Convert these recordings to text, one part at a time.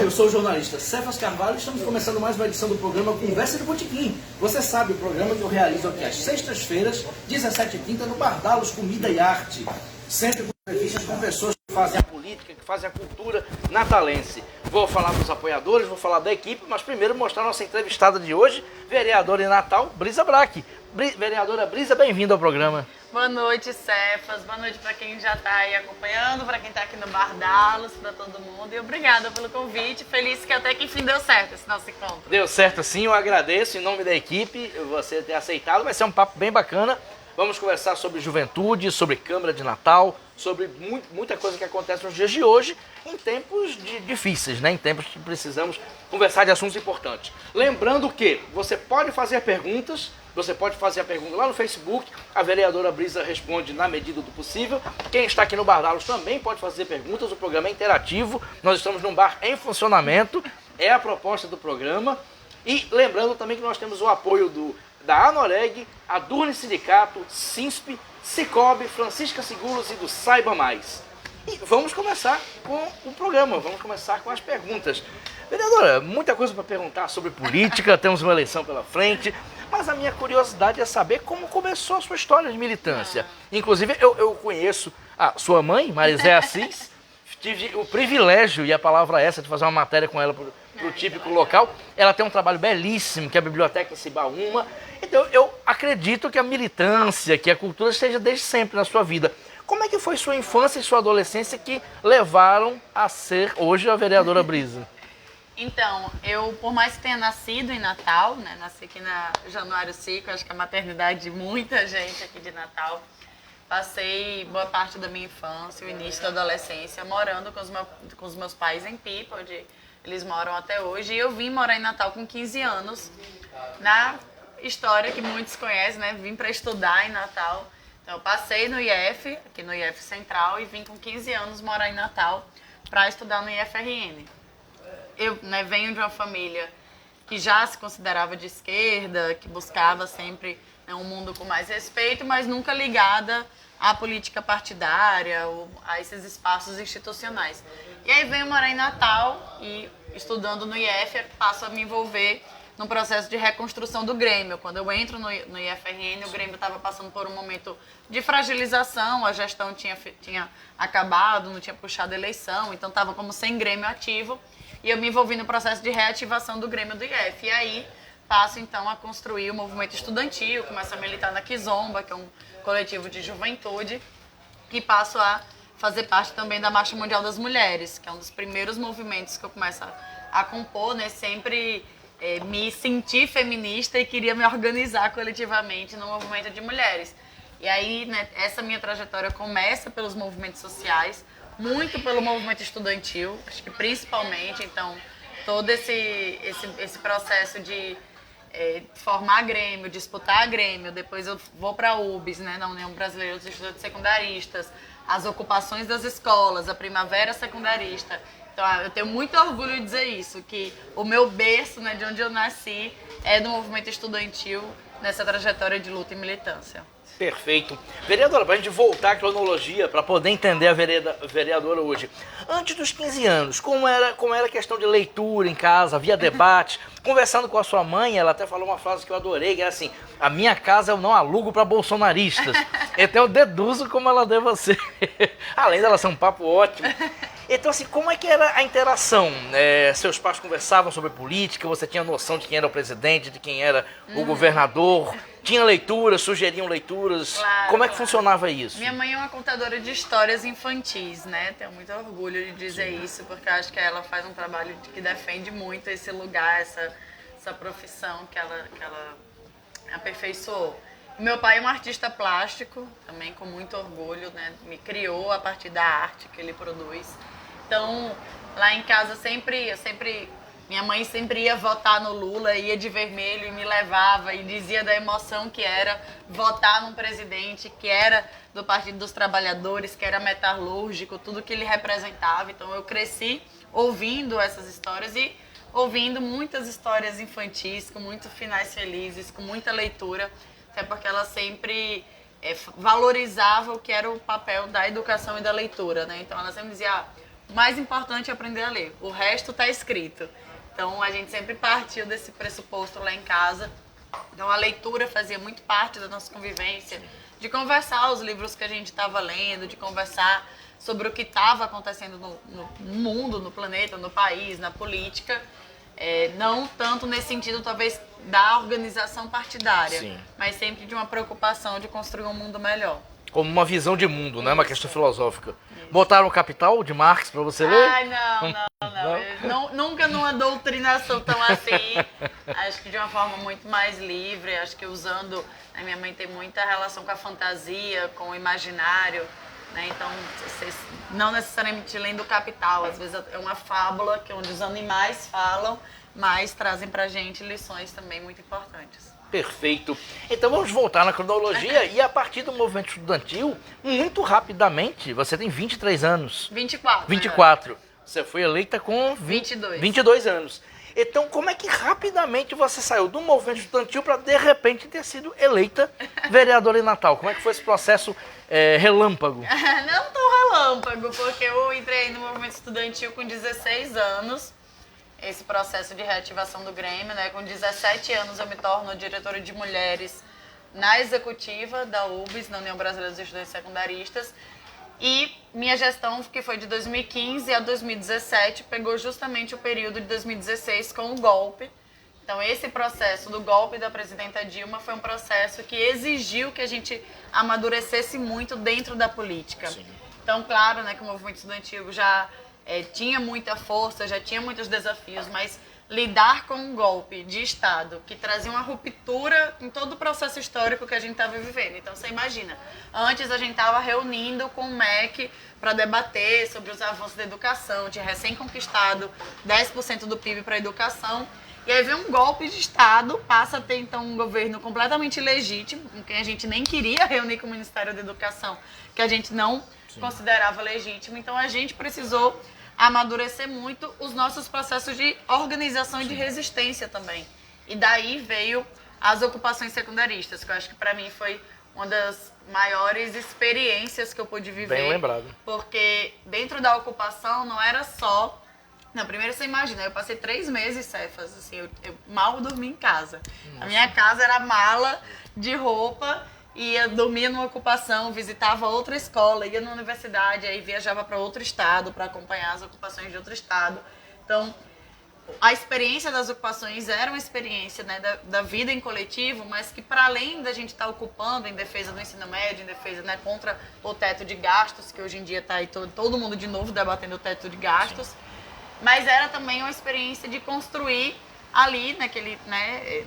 Eu sou o jornalista Cefas Carvalho e estamos começando mais uma edição do programa Conversa de Botequim. Você sabe, o programa que eu realizo aqui às sextas-feiras, 17h30, no Bardalos Comida e Arte. Sempre com entrevistas com pessoas que fazem a política, que fazem a cultura natalense. Vou falar dos apoiadores, vou falar da equipe, mas primeiro mostrar a nossa entrevistada de hoje, vereadora em Natal, Brisa Braque. Vereadora Brisa, bem-vinda ao programa. Boa noite, Cefas. Boa noite para quem já está aí acompanhando, para quem está aqui no Bardalos, para todo mundo. E obrigada pelo convite. Feliz que até que enfim deu certo esse nosso encontro. Deu certo sim, eu agradeço em nome da equipe você ter aceitado. Vai ser um papo bem bacana. Vamos conversar sobre juventude, sobre Câmara de Natal, sobre muita coisa que acontece nos dias de hoje, em tempos difíceis, né? Em tempos que precisamos conversar de assuntos importantes. Lembrando que você pode fazer perguntas. Você pode fazer a pergunta lá no Facebook, a vereadora Brisa responde na medida do possível. Quem está aqui no Bardalos também pode fazer perguntas, o programa é interativo, nós estamos num bar em funcionamento, é a proposta do programa. E lembrando também que nós temos o apoio da Anoreg, a Durne Sindicato, SINSP, Cicobi, Francisca Seguros e do Saiba Mais. E vamos começar com o programa, vamos começar com as perguntas. Vereadora, muita coisa para perguntar sobre política, temos uma eleição pela frente, mas a minha curiosidade é saber como começou a sua história de militância. Inclusive, eu conheço a sua mãe, Marizé Assis, tive o privilégio, e a palavra é essa, de fazer uma matéria com ela para o típico local. Ela tem um trabalho belíssimo, que é a Biblioteca Cibaúma. Então, eu acredito que a militância, que a cultura esteja desde sempre na sua vida. Como é que foi sua infância e sua adolescência que levaram a ser hoje a vereadora Brisa? Então, eu, por mais que tenha nascido em Natal, né, nasci aqui na Januário Cico, acho que é a maternidade de muita gente aqui de Natal, passei boa parte da minha infância, o início da adolescência, morando com os meus pais em Pipa, onde eles moram até hoje, e eu vim morar em Natal com 15 anos, na história que muitos conhecem, né, vim para estudar em Natal. Então, eu passei no IF, aqui no IF Central, e vim com 15 anos morar em Natal para estudar no IFRN. Eu, né, venho de uma família que já se considerava de esquerda, que buscava sempre, né, um mundo com mais respeito, mas nunca ligada à política partidária ou a esses espaços institucionais. E aí venho morar em Natal e, estudando no IF, passo a me envolver no processo de reconstrução do Grêmio. Quando eu entro no IFRN, o Grêmio estava passando por um momento de fragilização, a gestão tinha acabado, não tinha puxado eleição, então estava como sem Grêmio ativo. E eu me envolvi no processo de reativação do Grêmio do IF. E aí passo então a construir o movimento estudantil, começo a militar na Kizomba, que é um coletivo de juventude, e passo a fazer parte também da Marcha Mundial das Mulheres, que é um dos primeiros movimentos que eu começo a compor, né? Sempre me senti feminista e queria me organizar coletivamente no movimento de mulheres. E aí, né, essa minha trajetória começa pelos movimentos sociais, muito pelo movimento estudantil, acho que principalmente, então, todo esse processo de formar Grêmio, disputar Grêmio, depois eu vou para a UBS, né, na União Brasileira dos Estudantes Secundaristas, as ocupações das escolas, a Primavera Secundarista. Então, eu tenho muito orgulho de dizer isso, que o meu berço, né, de onde eu nasci, é do movimento estudantil nessa trajetória de luta e militância. Perfeito. Vereadora, para a gente voltar à cronologia, para poder entender a vereadora hoje. Antes dos 15 anos, como era a questão de leitura em casa, havia debate? Conversando com a sua mãe, ela até falou uma frase que eu adorei, que era assim: a minha casa eu não alugo para bolsonaristas. Então eu deduzo como ela deve ser. Além dela ser um papo ótimo. Então, assim, como é que era a interação? Seus pais conversavam sobre política, você tinha noção de quem era o presidente, de quem era o governador? Tinha leituras, sugeriam leituras? Claro, como é que funcionava isso? Minha mãe é uma contadora de histórias infantis, né? Tenho muito orgulho de dizer isso, porque acho que ela faz um trabalho que defende muito esse lugar, essa profissão que ela aperfeiçoou. Meu pai é um artista plástico, também com muito orgulho, né? Me criou a partir da arte que ele produz. Então, lá em casa minha mãe sempre ia votar no Lula, ia de vermelho e me levava e dizia da emoção que era votar num presidente que era do Partido dos Trabalhadores, que era metalúrgico, tudo que ele representava. Então eu cresci ouvindo essas histórias e ouvindo muitas histórias infantis, com muitos finais felizes, com muita leitura, até porque ela sempre valorizava o que era o papel da educação e da leitura, né? Então ela sempre dizia, o mais importante é aprender a ler. O resto está escrito. Então, a gente sempre partiu desse pressuposto lá em casa. Então, a leitura fazia muito parte da nossa convivência, de conversar os livros que a gente estava lendo, de conversar sobre o que estava acontecendo no mundo, no planeta, no país, na política. Não tanto nesse sentido, talvez, da organização partidária, Sim. mas sempre de uma preocupação de construir um mundo melhor. Como uma visão de mundo, né? Uma questão filosófica. Botaram o Capital de Marx para você ler? Ai, não. Nunca numa doutrinação tão assim. Acho que de uma forma muito mais livre. Acho que usando... A minha mãe tem muita relação com a fantasia, com o imaginário. Né? Então, não necessariamente lendo o Capital. Às vezes é uma fábula que onde os animais falam, mas trazem pra gente lições também muito importantes. Perfeito. Então vamos voltar na cronologia e a partir do movimento estudantil, muito rapidamente, você tem 23 anos. 24. 24. Você foi eleita com 22 anos. Então como é que rapidamente você saiu do movimento estudantil para de repente ter sido eleita vereadora em Natal? Como é que foi esse processo relâmpago? Não tão relâmpago, porque eu entrei no movimento estudantil com 16 anos. Esse processo de reativação do Grêmio, né? Com 17 anos eu me torno diretora de mulheres na executiva da UBS, na União Brasileira dos Estudantes Secundaristas. E minha gestão, que foi de 2015 a 2017, pegou justamente o período de 2016 com o golpe. Então esse processo do golpe da presidenta Dilma foi um processo que exigiu que a gente amadurecesse muito dentro da política. Sim. Então, claro, né, que o movimento estudantil já... tinha muita força, já tinha muitos desafios, mas lidar com um golpe de Estado que trazia uma ruptura em todo o processo histórico que a gente estava vivendo. Então, você imagina, antes a gente estava reunindo com o MEC para debater sobre os avanços da educação, tinha recém-conquistado 10% do PIB para a educação, e aí vem um golpe de Estado, passa a ter então um governo completamente ilegítimo, com quem a gente nem queria reunir com o Ministério da Educação, que a gente não considerava legítimo. Então, a gente precisou amadurecer muito os nossos processos de organização e de resistência também. E daí veio as ocupações secundaristas, que eu acho que para mim foi uma das maiores experiências que eu pude viver. Bem lembrado. Porque dentro da ocupação não era só... Não, primeiro você imagina, eu passei 3 meses, Cefas, assim, eu mal dormi em casa. Nossa. A minha casa era mala de roupa, ia dormir numa ocupação, visitava outra escola, ia na universidade, aí viajava para outro estado para acompanhar as ocupações de outro estado. Então, a experiência das ocupações era uma experiência, né, da vida em coletivo, mas que para além da gente estar ocupando em defesa do ensino médio, em defesa, né, contra o teto de gastos, que hoje em dia está aí todo mundo de novo debatendo o teto de gastos, sim, mas era também uma experiência de construir ali,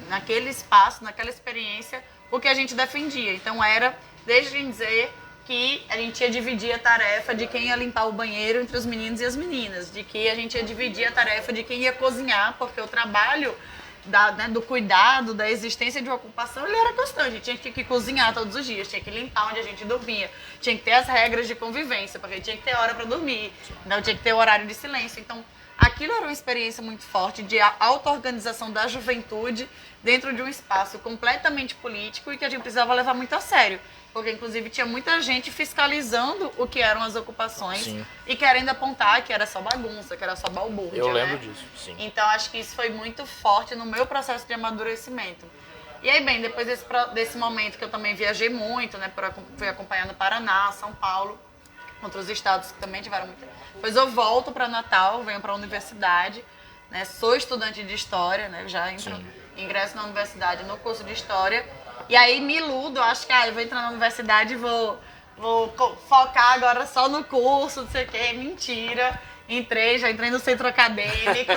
naquele espaço, naquela experiência, o que a gente defendia. Então era, desde dizer que a gente ia dividir a tarefa de quem ia limpar o banheiro entre os meninos e as meninas, de que a gente ia dividir a tarefa de quem ia cozinhar, porque o trabalho do cuidado, da existência de uma ocupação, ele era constante. A gente tinha que cozinhar todos os dias, tinha que limpar onde a gente dormia, tinha que ter as regras de convivência, porque tinha que ter hora para dormir, então tinha que ter horário de silêncio. Então, aquilo era uma experiência muito forte de auto-organização da juventude dentro de um espaço completamente político e que a gente precisava levar muito a sério. Porque, inclusive, tinha muita gente fiscalizando o que eram as ocupações, sim, e querendo apontar que era só bagunça, que era só balbúrdia. Eu lembro disso, sim. Então, acho que isso foi muito forte no meu processo de amadurecimento. E aí, bem, depois desse momento que eu também viajei muito, né, fui acompanhando Paraná, São Paulo, outros estados que também tiveram muito. Depois eu volto para Natal, venho para a universidade, né, sou estudante de História, né, já ingresso na universidade no curso de História. E aí me iludo, acho que eu vou entrar na universidade e vou focar agora só no curso, não sei o quê. Mentira. Já entrei no centro acadêmico,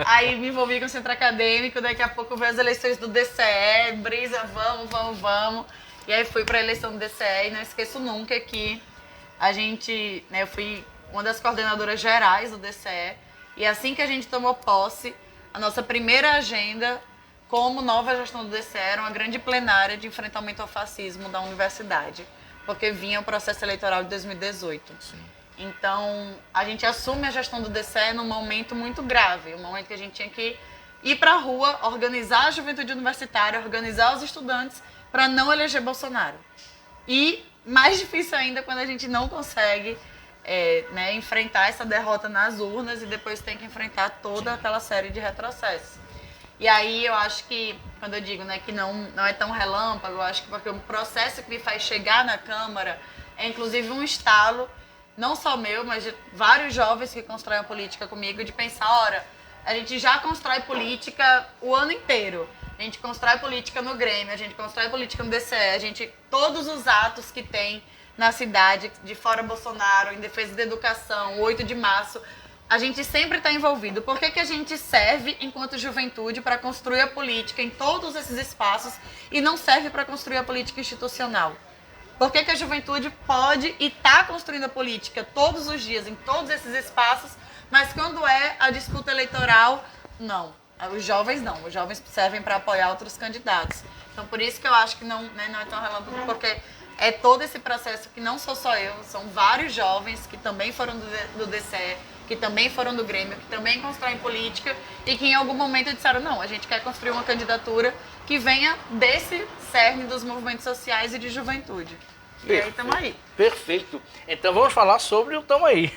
aí me envolvi com o centro acadêmico, daqui a pouco veio as eleições do DCE, brisa, vamos. E aí fui para a eleição do DCE e não esqueço nunca que a gente, né, eu fui uma das coordenadoras gerais do DCE e assim que a gente tomou posse, a nossa primeira agenda como nova gestão do DCE era uma grande plenária de enfrentamento ao fascismo da universidade, porque vinha o processo eleitoral de 2018. Sim. Então, a gente assume a gestão do DCE num momento muito grave, um momento que a gente tinha que ir para a rua, organizar a juventude universitária, organizar os estudantes para não eleger Bolsonaro. E mais difícil ainda quando a gente não consegue né, enfrentar essa derrota nas urnas e depois tem que enfrentar toda aquela série de retrocessos. E aí eu acho que, quando eu digo, né, que não é tão relâmpago, eu acho que porque o processo que me faz chegar na Câmara é inclusive um estalo, não só meu, mas de vários jovens que constroem a política comigo, de pensar, ora, a gente já constrói política o ano inteiro. A gente constrói política no Grêmio, a gente constrói política no DCE, todos os atos que tem na cidade, de fora Bolsonaro, em defesa da educação, 8 de março, a gente sempre está envolvido. Por que a gente serve, enquanto juventude, para construir a política em todos esses espaços e não serve para construir a política institucional? Por que a juventude pode e está construindo a política todos os dias, em todos esses espaços, mas quando é a disputa eleitoral, não. Os jovens não. Os jovens servem para apoiar outros candidatos. Então, por isso que eu acho que não é tão relâmpago, porque é todo esse processo que não sou só eu, são vários jovens que também foram do DCE, que também foram do Grêmio, que também constroem política e que em algum momento disseram, não, a gente quer construir uma candidatura que venha desse cerne dos movimentos sociais e de juventude. E aí estamos aí. Perfeito. Então vamos falar sobre o tamo aí.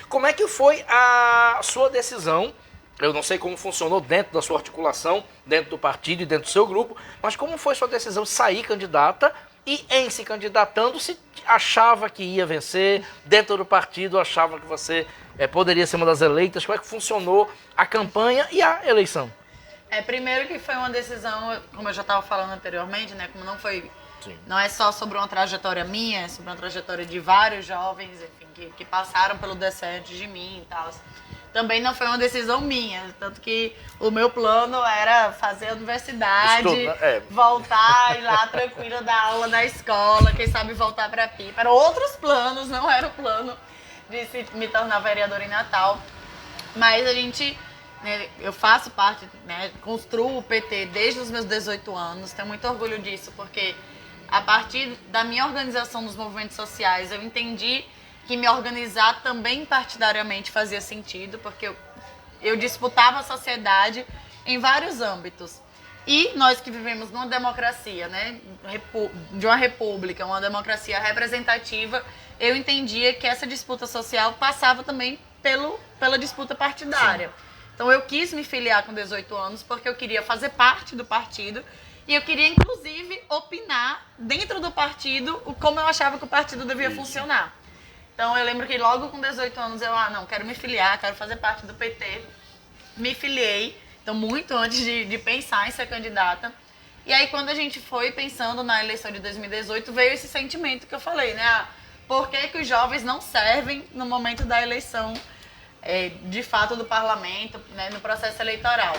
Como é que foi a sua decisão? Eu não sei como funcionou dentro da sua articulação, dentro do partido e dentro do seu grupo, mas como foi sua decisão de sair candidata e em se candidatando, se achava que ia vencer, dentro do partido achava que você poderia ser uma das eleitas? Como é que funcionou a campanha e a eleição? Primeiro que foi uma decisão, como eu já estava falando anteriormente, né, como não foi... Sim. Não é só sobre uma trajetória minha, é sobre uma trajetória de vários jovens, enfim, que passaram pelo DCE antes de mim e tal. Também não foi uma decisão minha, tanto que o meu plano era fazer a universidade, voltar, ir lá tranquila da aula da escola, quem sabe voltar para a Pipa. Eram outros planos, não era o plano de me tornar vereadora em Natal. Mas a gente, né, eu faço parte, né, construo o PT desde os meus 18 anos, tenho muito orgulho disso, porque a partir da minha organização nos movimentos sociais, eu entendi que me organizar também partidariamente fazia sentido, porque eu disputava a sociedade em vários âmbitos. E nós que vivemos numa democracia, né, de uma república, uma democracia representativa, eu entendia que essa disputa social passava também pela disputa partidária. Sim. Então eu quis me filiar com 18 anos porque eu queria fazer parte do partido e eu queria, inclusive, opinar dentro do partido como eu achava que o partido devia funcionar. Então, eu lembro que logo com 18 anos eu, quero me filiar, quero fazer parte do PT. Me filiei, então muito antes de pensar em ser candidata. E aí, quando a gente foi pensando na eleição de 2018, veio esse sentimento que eu falei, né? Por que os jovens não servem no momento da eleição, de fato, do parlamento, né, no processo eleitoral?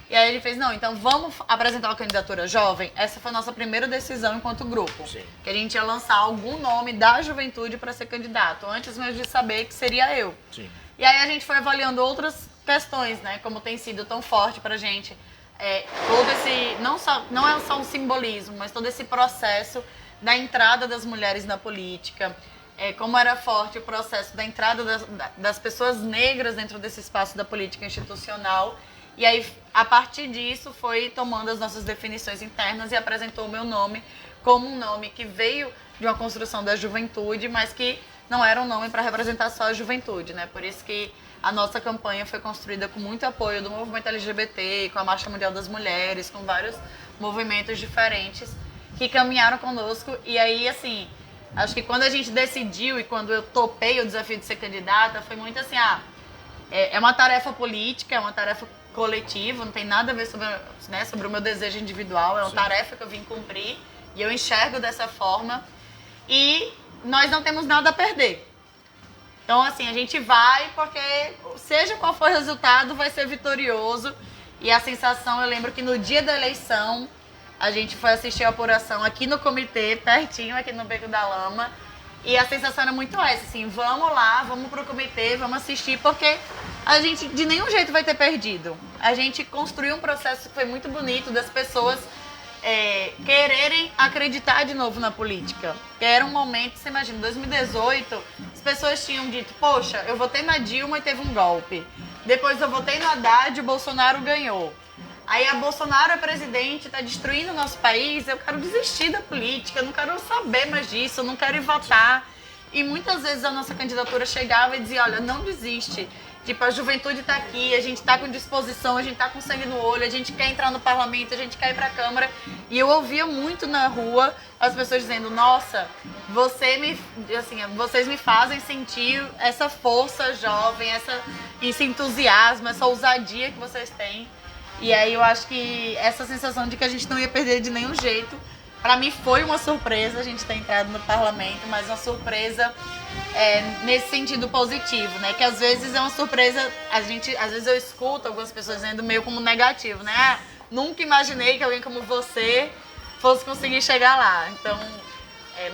E aí ele fez, não, então vamos apresentar uma candidatura jovem? Essa foi a nossa primeira decisão enquanto grupo. Sim. Que a gente ia lançar algum nome da juventude para ser candidato, antes mesmo de saber que seria eu. Sim. E aí a gente foi avaliando outras questões, né? Como tem sido tão forte pra gente. Todo esse, não é só um simbolismo, mas todo esse processo da entrada das mulheres na política. Como era forte o processo da entrada das pessoas negras dentro desse espaço da política institucional. E aí, a partir disso, foi tomando as nossas definições internas e apresentou o meu nome como um nome que veio de uma construção da juventude, mas que não era um nome para representar só a juventude, né? Por isso que a nossa campanha foi construída com muito apoio do movimento LGBT, com a Marcha Mundial das Mulheres, com vários movimentos diferentes que caminharam conosco. E aí, assim, acho que quando a gente decidiu e quando eu topei o desafio de ser candidata, foi muito assim, é uma tarefa política, é uma tarefa coletiva, não tem nada a ver sobre o meu desejo individual, é uma tarefa que eu vim cumprir e eu enxergo dessa forma e nós não temos nada a perder. Então, assim, a gente vai porque, seja qual for o resultado, vai ser vitorioso. E a sensação, eu lembro que no dia da eleição, a gente foi assistir a apuração aqui no comitê, pertinho, aqui no Beco da Lama. E a sensação era muito essa, assim, vamos lá, vamos pro comitê, vamos assistir, porque a gente de nenhum jeito vai ter perdido. A gente construiu um processo que foi muito bonito das pessoas quererem acreditar de novo na política. Era um momento, você imagina, em 2018, as pessoas tinham dito, poxa, eu votei na Dilma e teve um golpe. Depois eu votei no Haddad e o Bolsonaro ganhou. Aí a Bolsonaro é presidente, está destruindo o nosso país, eu quero desistir da política, eu não quero saber mais disso, eu não quero ir votar. E muitas vezes a nossa candidatura chegava e dizia, olha, não desiste. Tipo, a juventude está aqui, a gente está com disposição, a gente está com sangue no olho, a gente quer entrar no parlamento, a gente quer ir para a Câmara. E eu ouvia muito na rua as pessoas dizendo, nossa, vocês me fazem sentir essa força jovem, esse entusiasmo, essa ousadia que vocês têm. E aí eu acho que essa sensação de que a gente não ia perder de nenhum jeito, para mim foi uma surpresa a gente ter entrado no parlamento, mas uma surpresa nesse sentido positivo, né? Que às vezes é uma surpresa, às vezes eu escuto algumas pessoas dizendo meio como negativo, né? Ah, nunca imaginei que alguém como você fosse conseguir chegar lá. Então,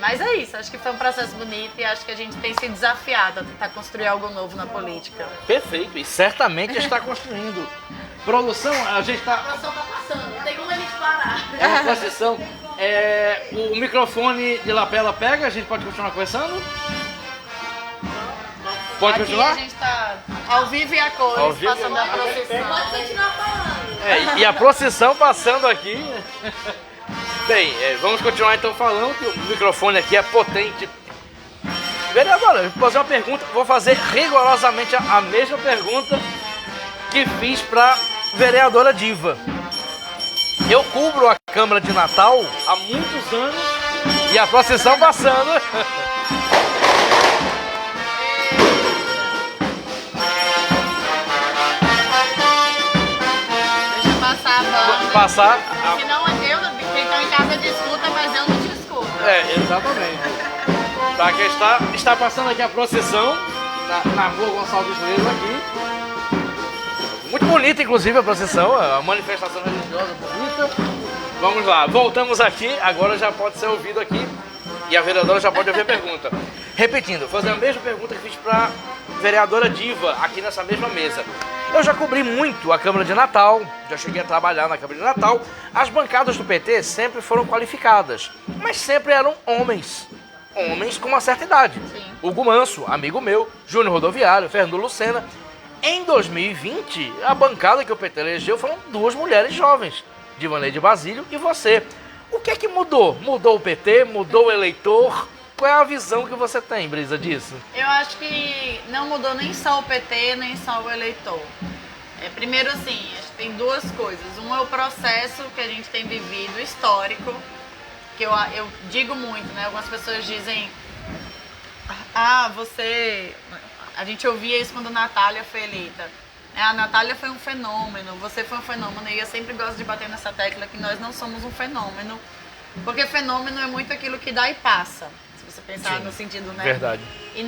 mas é isso, acho que foi um processo bonito e acho que a gente tem se desafiado a tentar construir algo novo na política. Perfeito, e certamente está construindo. Produção, a gente está... A produção tá passando, não tem como a gente parar. É uma processão. O microfone de lapela pega, a gente pode continuar conversando? Pode Aqui continuar? a gente tá ao vivo e a cores, Ao vivo passando a procissão. Pode continuar falando. E a procissão passando aqui. Bem, vamos continuar então falando, que o microfone aqui é potente. Vereadora, eu vou fazer uma pergunta, vou fazer rigorosamente a mesma pergunta que fiz para vereadora Diva. Eu cubro a Câmara de Natal há muitos anos e a procissão passando. Deixa eu passar a banda. Passar. Senão quem tá em casa discuta, mas eu não te escuto. Exatamente. Tá, que está passando aqui a procissão na rua Gonçalves Leiro aqui. Muito bonita, inclusive, a procissão, a manifestação religiosa bonita. Vamos lá, voltamos aqui, agora já pode ser ouvido aqui e a vereadora já pode ouvir a pergunta. Repetindo, fazer a mesma pergunta que fiz para a vereadora Diva aqui nessa mesma mesa. Eu já cobri muito a Câmara de Natal, já cheguei a trabalhar na Câmara de Natal. As bancadas do PT sempre foram qualificadas, mas sempre eram homens com uma certa idade. Sim. Hugo Manso, amigo meu, Júnior Rodoviário, Fernando Lucena. Em 2020, a bancada que o PT elegeu foram 2 mulheres jovens, Divaneide Basílio e você. O que é que mudou? Mudou o PT? Mudou o eleitor? Qual é a visão que você tem, Brisa, disso? Eu acho que não mudou nem só o PT, nem só o eleitor. Primeiro, assim, acho que tem 2 coisas. Um é o processo que a gente tem vivido, histórico, que eu digo muito, né? Algumas pessoas dizem, a gente ouvia isso quando a Natália foi eleita. A Natália foi um fenômeno, você foi um fenômeno. E eu sempre gosto de bater nessa tecla que nós não somos um fenômeno. Porque fenômeno é muito aquilo que dá e passa. Se você pensar no sentido, né? Verdade. E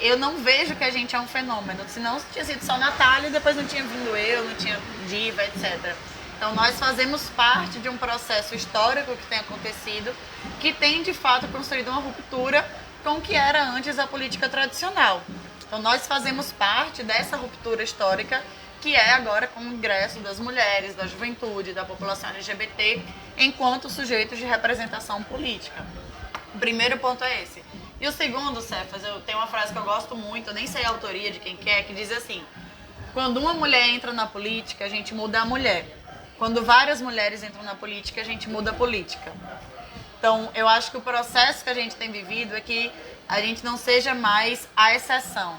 eu não vejo que a gente é um fenômeno. Senão tinha sido só Natália e depois não tinha vindo eu, não tinha Diva, etc. Então nós fazemos parte de um processo histórico que tem acontecido, que tem de fato construído uma ruptura com o que era antes a política tradicional. Então nós fazemos parte dessa ruptura histórica que é agora com o ingresso das mulheres, da juventude, da população LGBT enquanto sujeitos de representação política. O primeiro ponto é esse. E o segundo, Cefas, eu tenho uma frase que eu gosto muito, eu nem sei a autoria de quem que é, que diz assim: quando uma mulher entra na política, a gente muda a mulher. Quando várias mulheres entram na política, a gente muda a política. Então, eu acho que o processo que a gente tem vivido é que a gente não seja mais a exceção,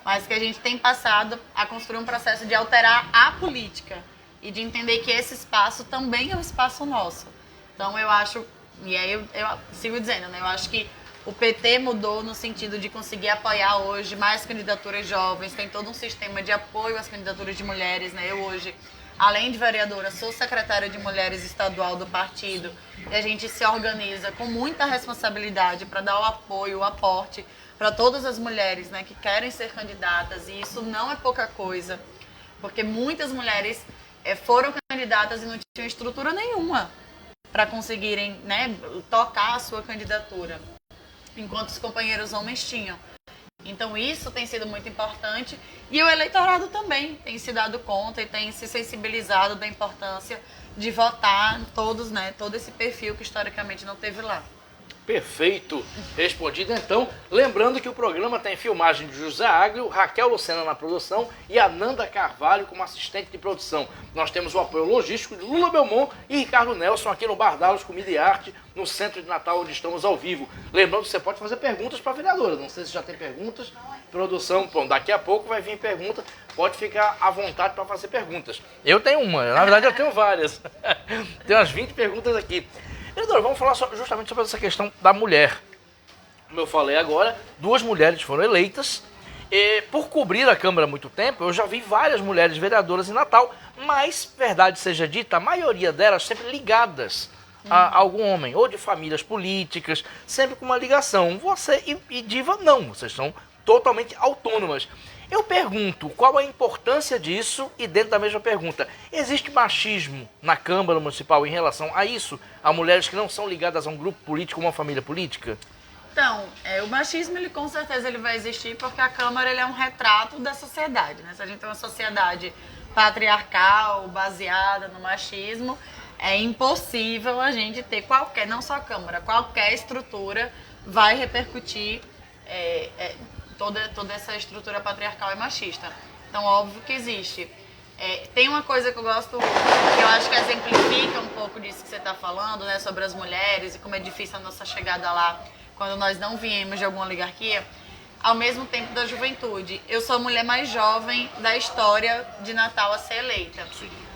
mas que a gente tem passado a construir um processo de alterar a política e de entender que esse espaço também é um espaço nosso. Então, eu acho, e aí eu sigo dizendo, né? Eu acho que o PT mudou no sentido de conseguir apoiar hoje mais candidaturas jovens, tem todo um sistema de apoio às candidaturas de mulheres, né? Eu hoje, além de vereadora, sou secretária de mulheres estadual do partido e a gente se organiza com muita responsabilidade para dar o apoio, o aporte para todas as mulheres, né, que querem ser candidatas, e isso não é pouca coisa, porque muitas mulheres foram candidatas e não tinham estrutura nenhuma para conseguirem, né, tocar a sua candidatura, enquanto os companheiros homens tinham. Então isso tem sido muito importante e o eleitorado também tem se dado conta e tem se sensibilizado da importância de votar todos, né, todo esse perfil que historicamente não teve lá. Perfeito, respondido então. Lembrando que o programa tem filmagem de José Águio, Raquel Lucena na produção e Ananda Carvalho como assistente de produção. Nós temos o apoio logístico de Lula Belmont e Ricardo Nelson aqui no Bar Dallos Comida e Arte, no Centro de Natal, onde estamos ao vivo. Lembrando que você pode fazer perguntas para a vereadora. Não sei se já tem perguntas. Produção, bom, daqui a pouco vai vir pergunta. Pode ficar à vontade para fazer perguntas. Eu tenho uma, na verdade eu tenho várias. Tenho umas 20 perguntas aqui. Vereador, vamos falar justamente sobre essa questão da mulher. Como eu falei agora, 2 mulheres foram eleitas. E por cobrir a Câmara há muito tempo, eu já vi várias mulheres vereadoras em Natal, mas, verdade seja dita, a maioria delas sempre ligadas a algum homem, ou de famílias políticas, sempre com uma ligação. Você e Diva não, vocês são totalmente autônomas. Eu pergunto, qual a importância disso? E dentro da mesma pergunta, existe machismo na Câmara Municipal em relação a isso? A mulheres que não são ligadas a um grupo político, uma família política? Então, o machismo, ele com certeza ele vai existir porque a Câmara ele é um retrato da sociedade, né? Se a gente tem uma sociedade patriarcal, baseada no machismo, é impossível a gente ter qualquer, não só a Câmara, qualquer estrutura vai repercutir toda essa estrutura patriarcal e machista. Então, óbvio que existe. Tem uma coisa que eu gosto, que eu acho que exemplifica um pouco disso que você está falando, né, sobre as mulheres e como é difícil a nossa chegada lá quando nós não viemos de alguma oligarquia, ao mesmo tempo da juventude. Eu sou a mulher mais jovem da história de Natal a ser eleita.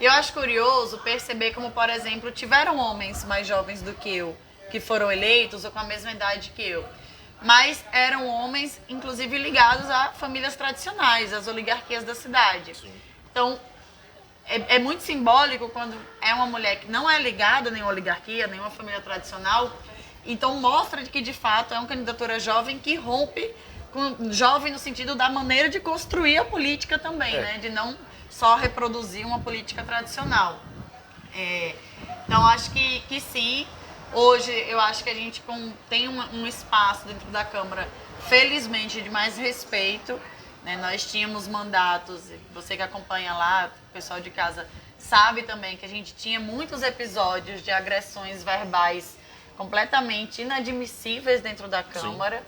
E eu acho curioso perceber como, por exemplo, tiveram homens mais jovens do que eu, que foram eleitos ou com a mesma idade que eu. Mas eram homens, inclusive, ligados a famílias tradicionais, às oligarquias da cidade. Sim. Então, é muito simbólico quando é uma mulher que não é ligada a nenhuma oligarquia, nenhuma família tradicional. Então, mostra que, de fato, é uma candidatura jovem que rompe, jovem no sentido da maneira de construir a política também, né? De não só reproduzir uma política tradicional. Então, acho que sim. Hoje, eu acho que a gente tem um espaço dentro da Câmara, felizmente, de mais respeito, né? Nós tínhamos mandatos, você que acompanha lá, o pessoal de casa, sabe também que a gente tinha muitos episódios de agressões verbais completamente inadmissíveis dentro da Câmara. Sim.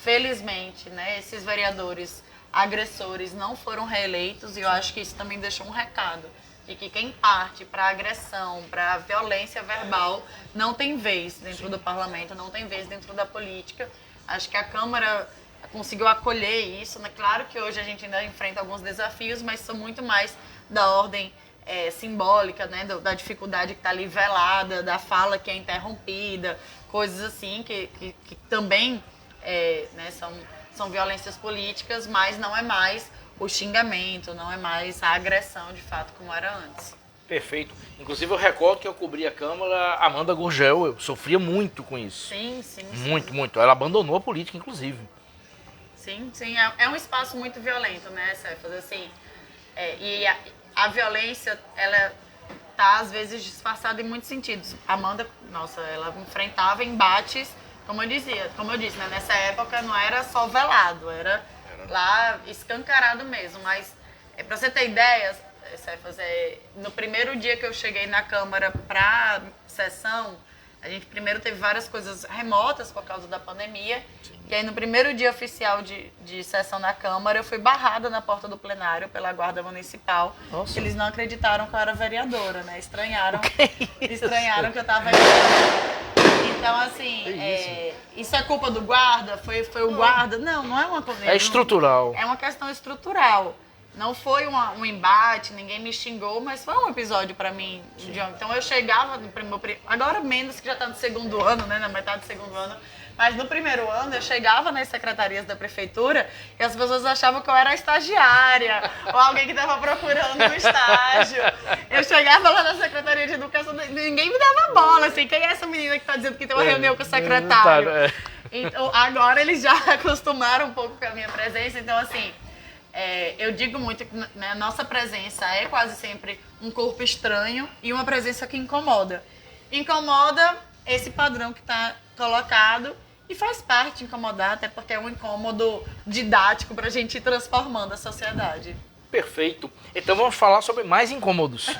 Felizmente, né, esses vereadores agressores não foram reeleitos e eu acho que isso também deixou um recado. E que quem parte para agressão, para violência verbal, não tem vez dentro do parlamento, não tem vez dentro da política. Acho que a Câmara conseguiu acolher isso, né? Claro que hoje a gente ainda enfrenta alguns desafios, mas são muito mais da ordem simbólica, né? Da dificuldade que está ali velada, da fala que é interrompida, coisas assim que também né, são violências políticas, mas não é mais o xingamento, não é mais a agressão, de fato, como era antes. Perfeito. Inclusive, eu recordo que eu cobri a Câmara, Amanda Gurgel, eu sofria muito com isso. Sim. Muito. Ela abandonou a política, inclusive. Sim. É um espaço muito violento, né, Cefas? Assim, e a violência, ela tá, às vezes, disfarçada em muitos sentidos. Amanda, nossa, ela enfrentava embates, como eu disse, né, nessa época não era só velado, era lá escancarado mesmo, mas para você ter ideia, Cefas, no primeiro dia que eu cheguei na Câmara para sessão, a gente primeiro teve várias coisas remotas por causa da pandemia. Sim. E aí no primeiro dia oficial de sessão na Câmara, eu fui barrada na porta do plenário pela Guarda Municipal. Nossa. Eles não acreditaram que eu era vereadora, né? Estranharam que eu estava Então, assim, isso é culpa do guarda? Foi o guarda? Não é uma coisa. É estrutural. É uma questão estrutural. Não foi um embate, ninguém me xingou, mas foi um episódio pra mim. Então eu chegava no primeiro. Agora menos, que já tá no segundo ano, né? Na metade do segundo ano. Mas no primeiro ano eu chegava nas secretarias da prefeitura e as pessoas achavam que eu era estagiária ou alguém que estava procurando um estágio. Eu chegava lá na Secretaria de Educação, ninguém me dava bola, assim, quem é essa menina que está dizendo que tem uma reunião com o secretário? Então, agora eles já acostumaram um pouco com a minha presença, então assim, eu digo muito que, né, nossa presença é quase sempre um corpo estranho e uma presença que incomoda. Incomoda esse padrão que está colocado. E faz parte incomodar, até porque é um incômodo didático para a gente ir transformando a sociedade. Perfeito. Então vamos falar sobre mais incômodos.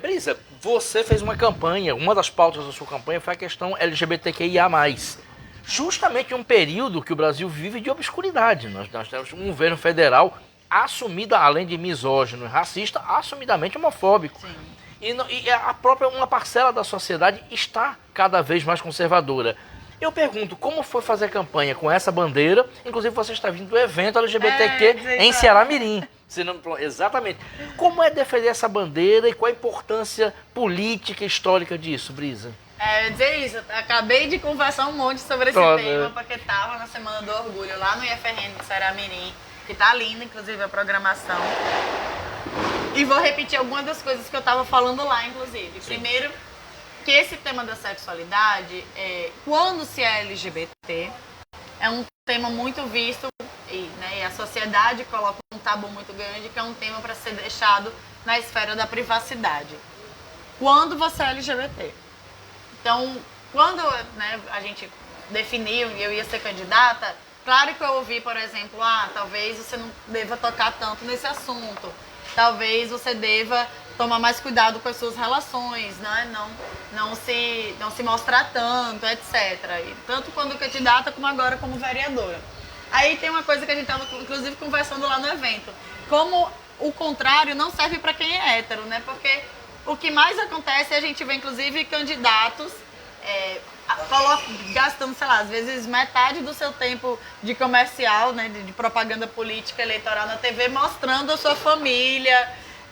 Brisa, você fez uma campanha, uma das pautas da sua campanha foi a questão LGBTQIA+. Justamente em um período que o Brasil vive de obscuridade. Nós temos um governo federal assumido, além de misógino e racista, assumidamente homofóbico. Sim. E a própria uma parcela da sociedade está cada vez mais conservadora. Eu pergunto, como foi fazer campanha com essa bandeira? Inclusive, você está vindo do evento LGBTQ em Ceará-Mirim. Exatamente. Como é defender essa bandeira e qual a importância política e histórica disso, Brisa? Eu ia dizer isso, eu acabei de conversar um monte sobre esse tema, porque estava na Semana do Orgulho, lá no IFRN de Ceará-Mirim, que tá linda, inclusive, a programação. E vou repetir algumas das coisas que eu estava falando lá, inclusive. Sim. Primeiro, que esse tema da sexualidade, quando se é LGBT, é um tema muito visto e a sociedade coloca um tabu muito grande, que é um tema para ser deixado na esfera da privacidade. Quando você é LGBT. Então, quando a gente definiu e eu ia ser candidata, claro que eu ouvi, por exemplo, talvez você não deva tocar tanto nesse assunto, talvez você deva tomar mais cuidado com as suas relações, né? não se mostrar tanto, etc. E tanto quando candidata como agora como vereadora. Aí tem uma coisa que a gente estava, inclusive, conversando lá no evento, como o contrário não serve para quem é hétero, né? Porque o que mais acontece é a gente vê, inclusive, candidatos gastando, sei lá, às vezes metade do seu tempo de comercial, né, de propaganda política eleitoral na TV, mostrando a sua família,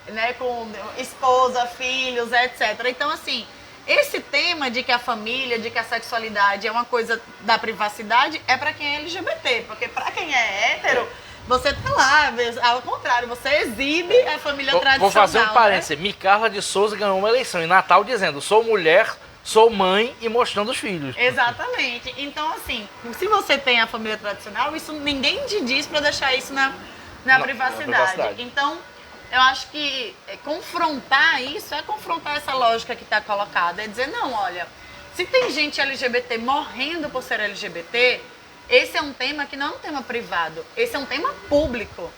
né, com esposa, filhos, etc. Então, assim, esse tema de que a família, de que a sexualidade é uma coisa da privacidade é para quem é LGBT, porque para quem é hétero, você tá lá, ao contrário, você exibe a família tradicional. Vou fazer um parênteses. Micarla de Souza ganhou uma eleição em Natal dizendo: sou mulher, sou mãe, e mostrando os filhos. Exatamente. Então, assim, se você tem a família tradicional, isso ninguém te diz para deixar isso na privacidade. Então, eu acho que confrontar isso é confrontar essa lógica que está colocada. É dizer, não, olha, se tem gente LGBT morrendo por ser LGBT, esse é um tema que não é um tema privado, esse é um tema público.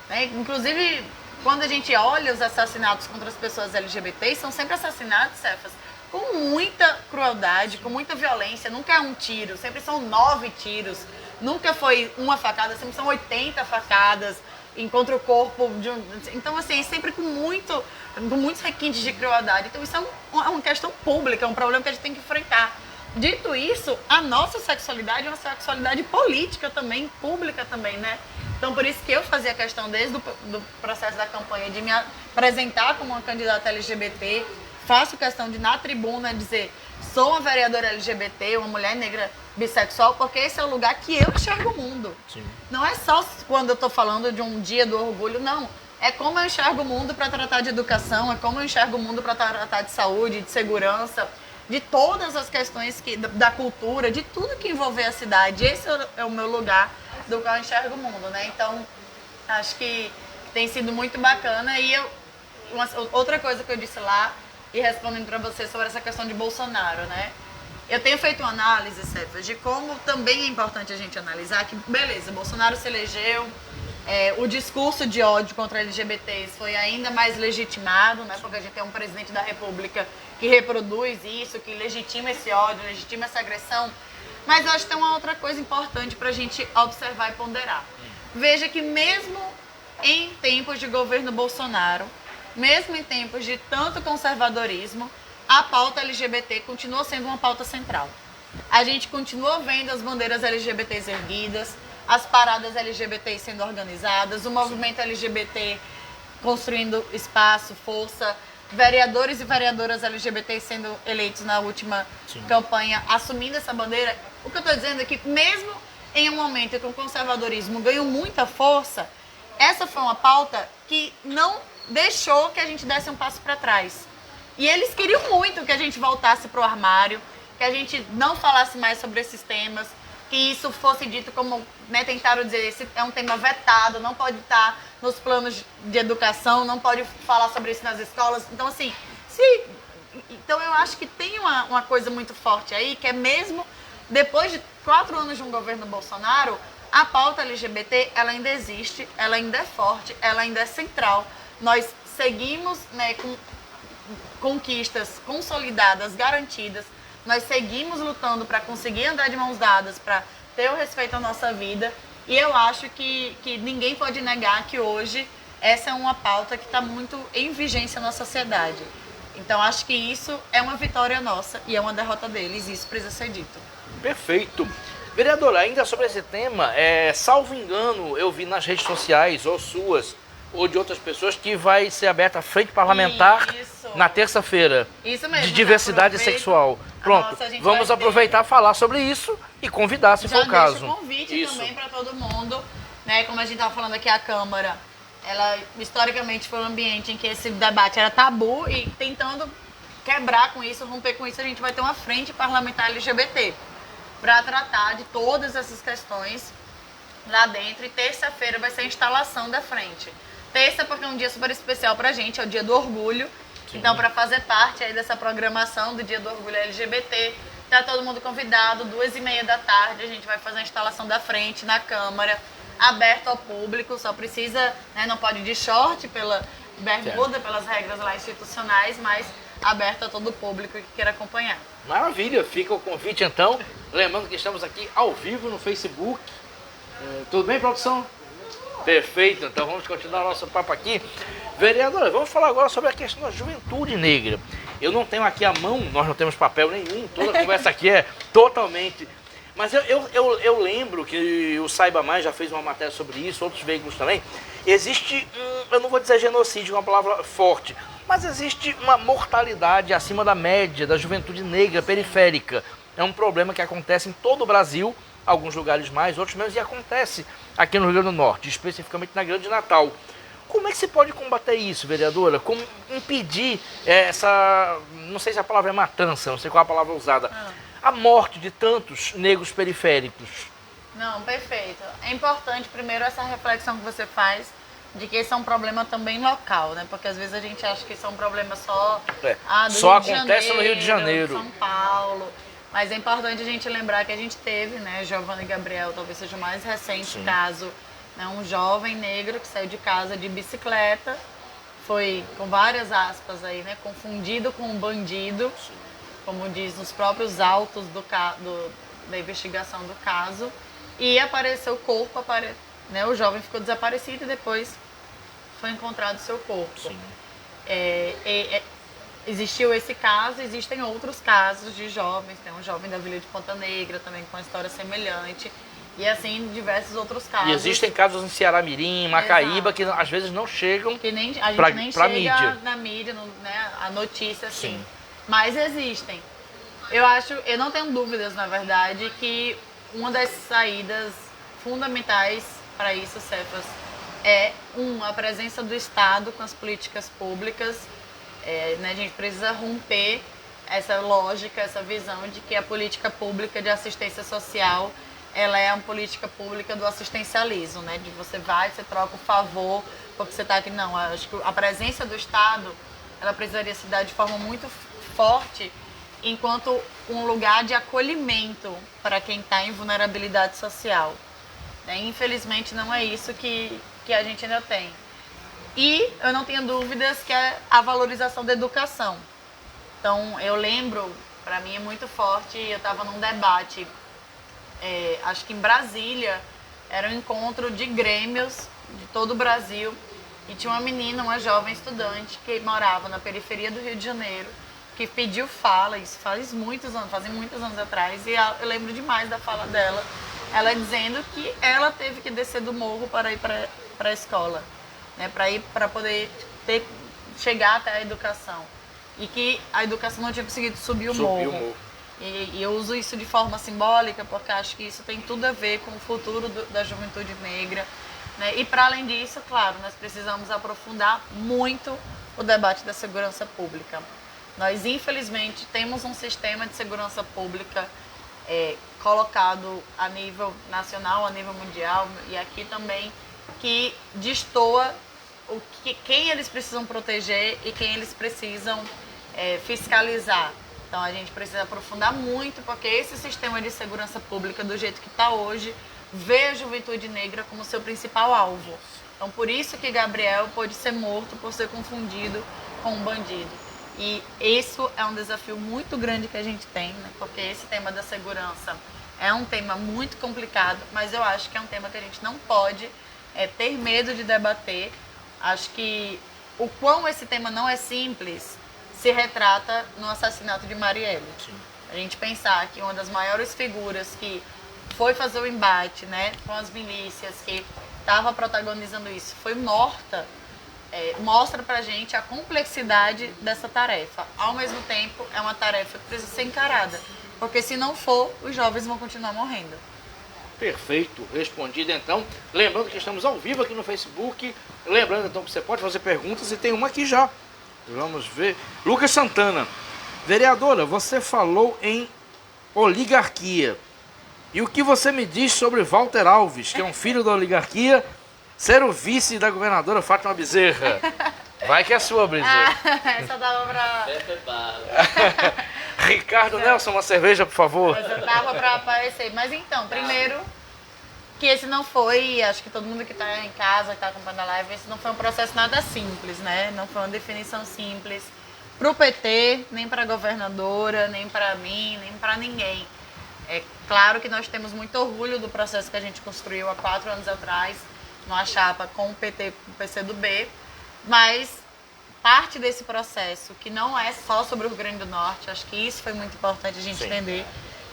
Né? Inclusive, quando a gente olha os assassinatos contra as pessoas LGBTs, são sempre assassinatos, Cefas, com muita crueldade, com muita violência. Nunca é um tiro, sempre são 9 tiros. Nunca foi uma facada, sempre são 80 facadas. Encontra o corpo de um... Então, assim, sempre com muitos requintes de crueldade. Então, isso é uma questão pública, é um problema que a gente tem que enfrentar. Dito isso, a nossa sexualidade é uma sexualidade política também, pública também, né? Então, por isso que eu fazia questão, desde o processo da campanha, de me apresentar como uma candidata LGBT. Faço questão de, na tribuna, dizer: sou uma vereadora LGBT, uma mulher negra bissexual, porque esse é o lugar que eu enxergo o mundo. Sim. Não é só quando eu estou falando de um dia do orgulho, não. É como eu enxergo o mundo para tratar de educação, é como eu enxergo o mundo para tratar de saúde, de segurança, de todas as questões da cultura, de tudo que envolver a cidade. Esse é o meu lugar do qual eu enxergo o mundo, né? Então, acho que tem sido muito bacana. E outra coisa que eu disse lá, e respondendo para você sobre essa questão de Bolsonaro, né? Eu tenho feito uma análise, Cefas, de como também é importante a gente analisar que, beleza, Bolsonaro se elegeu, o discurso de ódio contra LGBTs foi ainda mais legitimado, né? Porque a gente tem um presidente da República que reproduz isso, que legitima esse ódio, legitima essa agressão. Mas eu acho que tem uma outra coisa importante para a gente observar e ponderar. Veja que mesmo em tempos de governo Bolsonaro, mesmo em tempos de tanto conservadorismo, a pauta LGBT continua sendo uma pauta central. A gente continua vendo as bandeiras LGBTs erguidas, as paradas LGBTs sendo organizadas, o movimento LGBT construindo espaço, força, vereadores e vereadoras LGBTs sendo eleitos na última campanha, assumindo essa bandeira. O que eu estou dizendo é que mesmo em um momento em que o conservadorismo ganhou muita força, essa foi uma pauta que não deixou que a gente desse um passo para trás. E eles queriam muito que a gente voltasse para o armário, que a gente não falasse mais sobre esses temas, que isso fosse dito como, né, tentaram dizer, esse é um tema vetado, não pode estar nos planos de educação, não pode falar sobre isso nas escolas. Então, assim, então eu acho que tem uma coisa muito forte aí, que é mesmo depois de 4 anos de um governo Bolsonaro, a pauta LGBT, ela ainda existe, ela ainda é forte, ela ainda é central. Nós seguimos, né, com conquistas consolidadas, garantidas. Nós seguimos lutando para conseguir andar de mãos dadas, para ter o respeito à nossa vida. E eu acho que ninguém pode negar que hoje essa é uma pauta que está muito em vigência na sociedade. Então, acho que isso é uma vitória nossa e é uma derrota deles, e isso precisa ser dito. Perfeito. Vereadora, ainda sobre esse tema, salvo engano, eu vi nas redes sociais, ou suas, ou de outras pessoas, que vai ser aberta a frente parlamentar na terça-feira. Isso mesmo. De diversidade sexual. Pronto, vamos aproveitar e falar sobre isso e convidar, se for o caso. Já deixo o convite também para todo mundo, né? Como a gente estava falando aqui, a Câmara, ela historicamente foi um ambiente em que esse debate era tabu, e tentando quebrar com isso, romper com isso, a gente vai ter uma frente parlamentar LGBT para tratar de todas essas questões lá dentro. E terça-feira vai ser a instalação da frente. Terça porque é um dia super especial pra gente, é o dia do orgulho. Sim. Então, para fazer parte aí dessa programação do dia do orgulho LGBT, tá todo mundo convidado, 2h30 da tarde, a gente vai fazer a instalação da frente na Câmara, aberto ao público, só precisa, né, não pode ir de short, pela bermuda, pelas regras lá institucionais, mas aberto a todo o público que queira acompanhar. Maravilha, fica o convite então. Lembrando que estamos aqui ao vivo no Facebook. Tudo bem, produção? Perfeito, então vamos continuar nosso papo aqui. Vereadora, vamos falar agora sobre a questão da juventude negra. Eu não tenho aqui à mão, nós não temos papel nenhum, toda a conversa aqui é totalmente... Mas eu lembro que o Saiba Mais já fez uma matéria sobre isso, outros veículos também. Existe, eu não vou dizer genocídio, é uma palavra forte, mas existe uma mortalidade acima da média da juventude negra periférica. É um problema que acontece em todo o Brasil, alguns lugares mais, outros menos, e acontece aqui no Rio Grande do Norte, especificamente na Grande Natal. Como é que se pode combater isso, vereadora? Como impedir essa, não sei se a palavra é matança, não sei qual é a palavra usada, a morte de tantos negros periféricos? Não, perfeito. É importante, primeiro, essa reflexão que você faz de que esse é um problema também local, né? Porque às vezes a gente acha que isso é um problema só do só Rio de acontece Janeiro, no Rio de Janeiro, São Paulo. Mas é importante a gente lembrar que a gente teve, né, Giovanna e Gabriel, talvez seja o mais recente caso, né, um jovem negro que saiu de casa de bicicleta, foi, com várias aspas aí, né, confundido com um bandido, como diz nos próprios autos da investigação do caso, e apareceu o corpo, né, o jovem ficou desaparecido e depois foi encontrado seu corpo. Existiu esse caso, existem outros casos de jovens, tem um jovem da Vila de Ponta Negra também com uma história semelhante, e assim diversos outros casos. E existem casos em Ceará Mirim, Macaíba, que às vezes não chegam que nem, a gente nem chega mídia. Na mídia, né, a notícia assim. Mas existem. Eu não tenho dúvidas, na verdade, que uma das saídas fundamentais para isso, Cefas, é a presença do Estado com as políticas públicas. Né, a gente precisa romper essa lógica, essa visão de que a política pública de assistência social, ela é uma política pública do assistencialismo, né? De você vai, você troca o favor, porque você está aqui. Não, acho que a presença do Estado, ela precisaria se dar de forma muito forte, enquanto um lugar de acolhimento para quem está em vulnerabilidade social. Né? Infelizmente, não é isso que a gente ainda tem. E eu não tenho dúvidas que é a valorização da educação. Então, eu lembro, para mim é muito forte, eu estava num debate, acho que em Brasília, era um encontro de grêmios de todo o Brasil, e tinha uma menina, uma jovem estudante, que morava na periferia do Rio de Janeiro, que pediu fala, isso fazem muitos anos atrás, e eu lembro demais da fala dela, ela dizendo que ela teve que descer do morro para ir para a escola. Né, para poder chegar até a educação, e que a educação não tinha conseguido subir o morro. E eu uso isso de forma simbólica porque acho que isso tem tudo a ver com o futuro da juventude negra, né? E para além disso, claro, nós precisamos aprofundar muito o debate da segurança pública. Nós, infelizmente, temos um sistema de segurança pública colocado a nível nacional, a nível mundial, e aqui também, que destoa quem eles precisam proteger e quem eles precisam fiscalizar. Então a gente precisa aprofundar muito, porque esse sistema de segurança pública, do jeito que está hoje, vê a juventude negra como seu principal alvo. Então por isso que Gabriel pôde ser morto por ser confundido com um bandido. E isso é um desafio muito grande que a gente tem, né? Porque esse tema da segurança é um tema muito complicado, mas eu acho que é um tema que a gente não pode ter medo de debater. Acho que o quão esse tema não é simples se retrata no assassinato de Marielle. Sim. A gente pensar que uma das maiores figuras que foi fazer o embate, né, com as milícias, que estava protagonizando isso, foi morta, mostra pra gente a complexidade dessa tarefa. Ao mesmo tempo, é uma tarefa que precisa ser encarada, porque se não for, os jovens vão continuar morrendo. Perfeito, respondido então. Lembrando que estamos ao vivo aqui no Facebook. Lembrando então que você pode fazer perguntas e tem uma aqui já. Vamos ver. Lucas Santana. Vereadora, você falou em oligarquia. E o que você me diz sobre Walter Alves, que é um filho da oligarquia, ser o vice da governadora Fátima Bezerra? Vai que é sua, Bezerra. Essa dava pra... Ricardo Nelson, uma cerveja, por favor. Essa dava pra aparecer. Mas então, primeiro, que esse não foi, acho que todo mundo que está em casa, que está acompanhando a live, esse não foi um processo nada simples, né? Não foi uma definição simples para o PT, nem para a governadora, nem para mim, nem para ninguém. É claro que nós temos muito orgulho do processo que a gente construiu há 4 anos atrás, numa chapa com o PT, com o PCdoB, mas parte desse processo, que não é só sobre o Rio Grande do Norte, acho que isso foi muito importante a gente entender,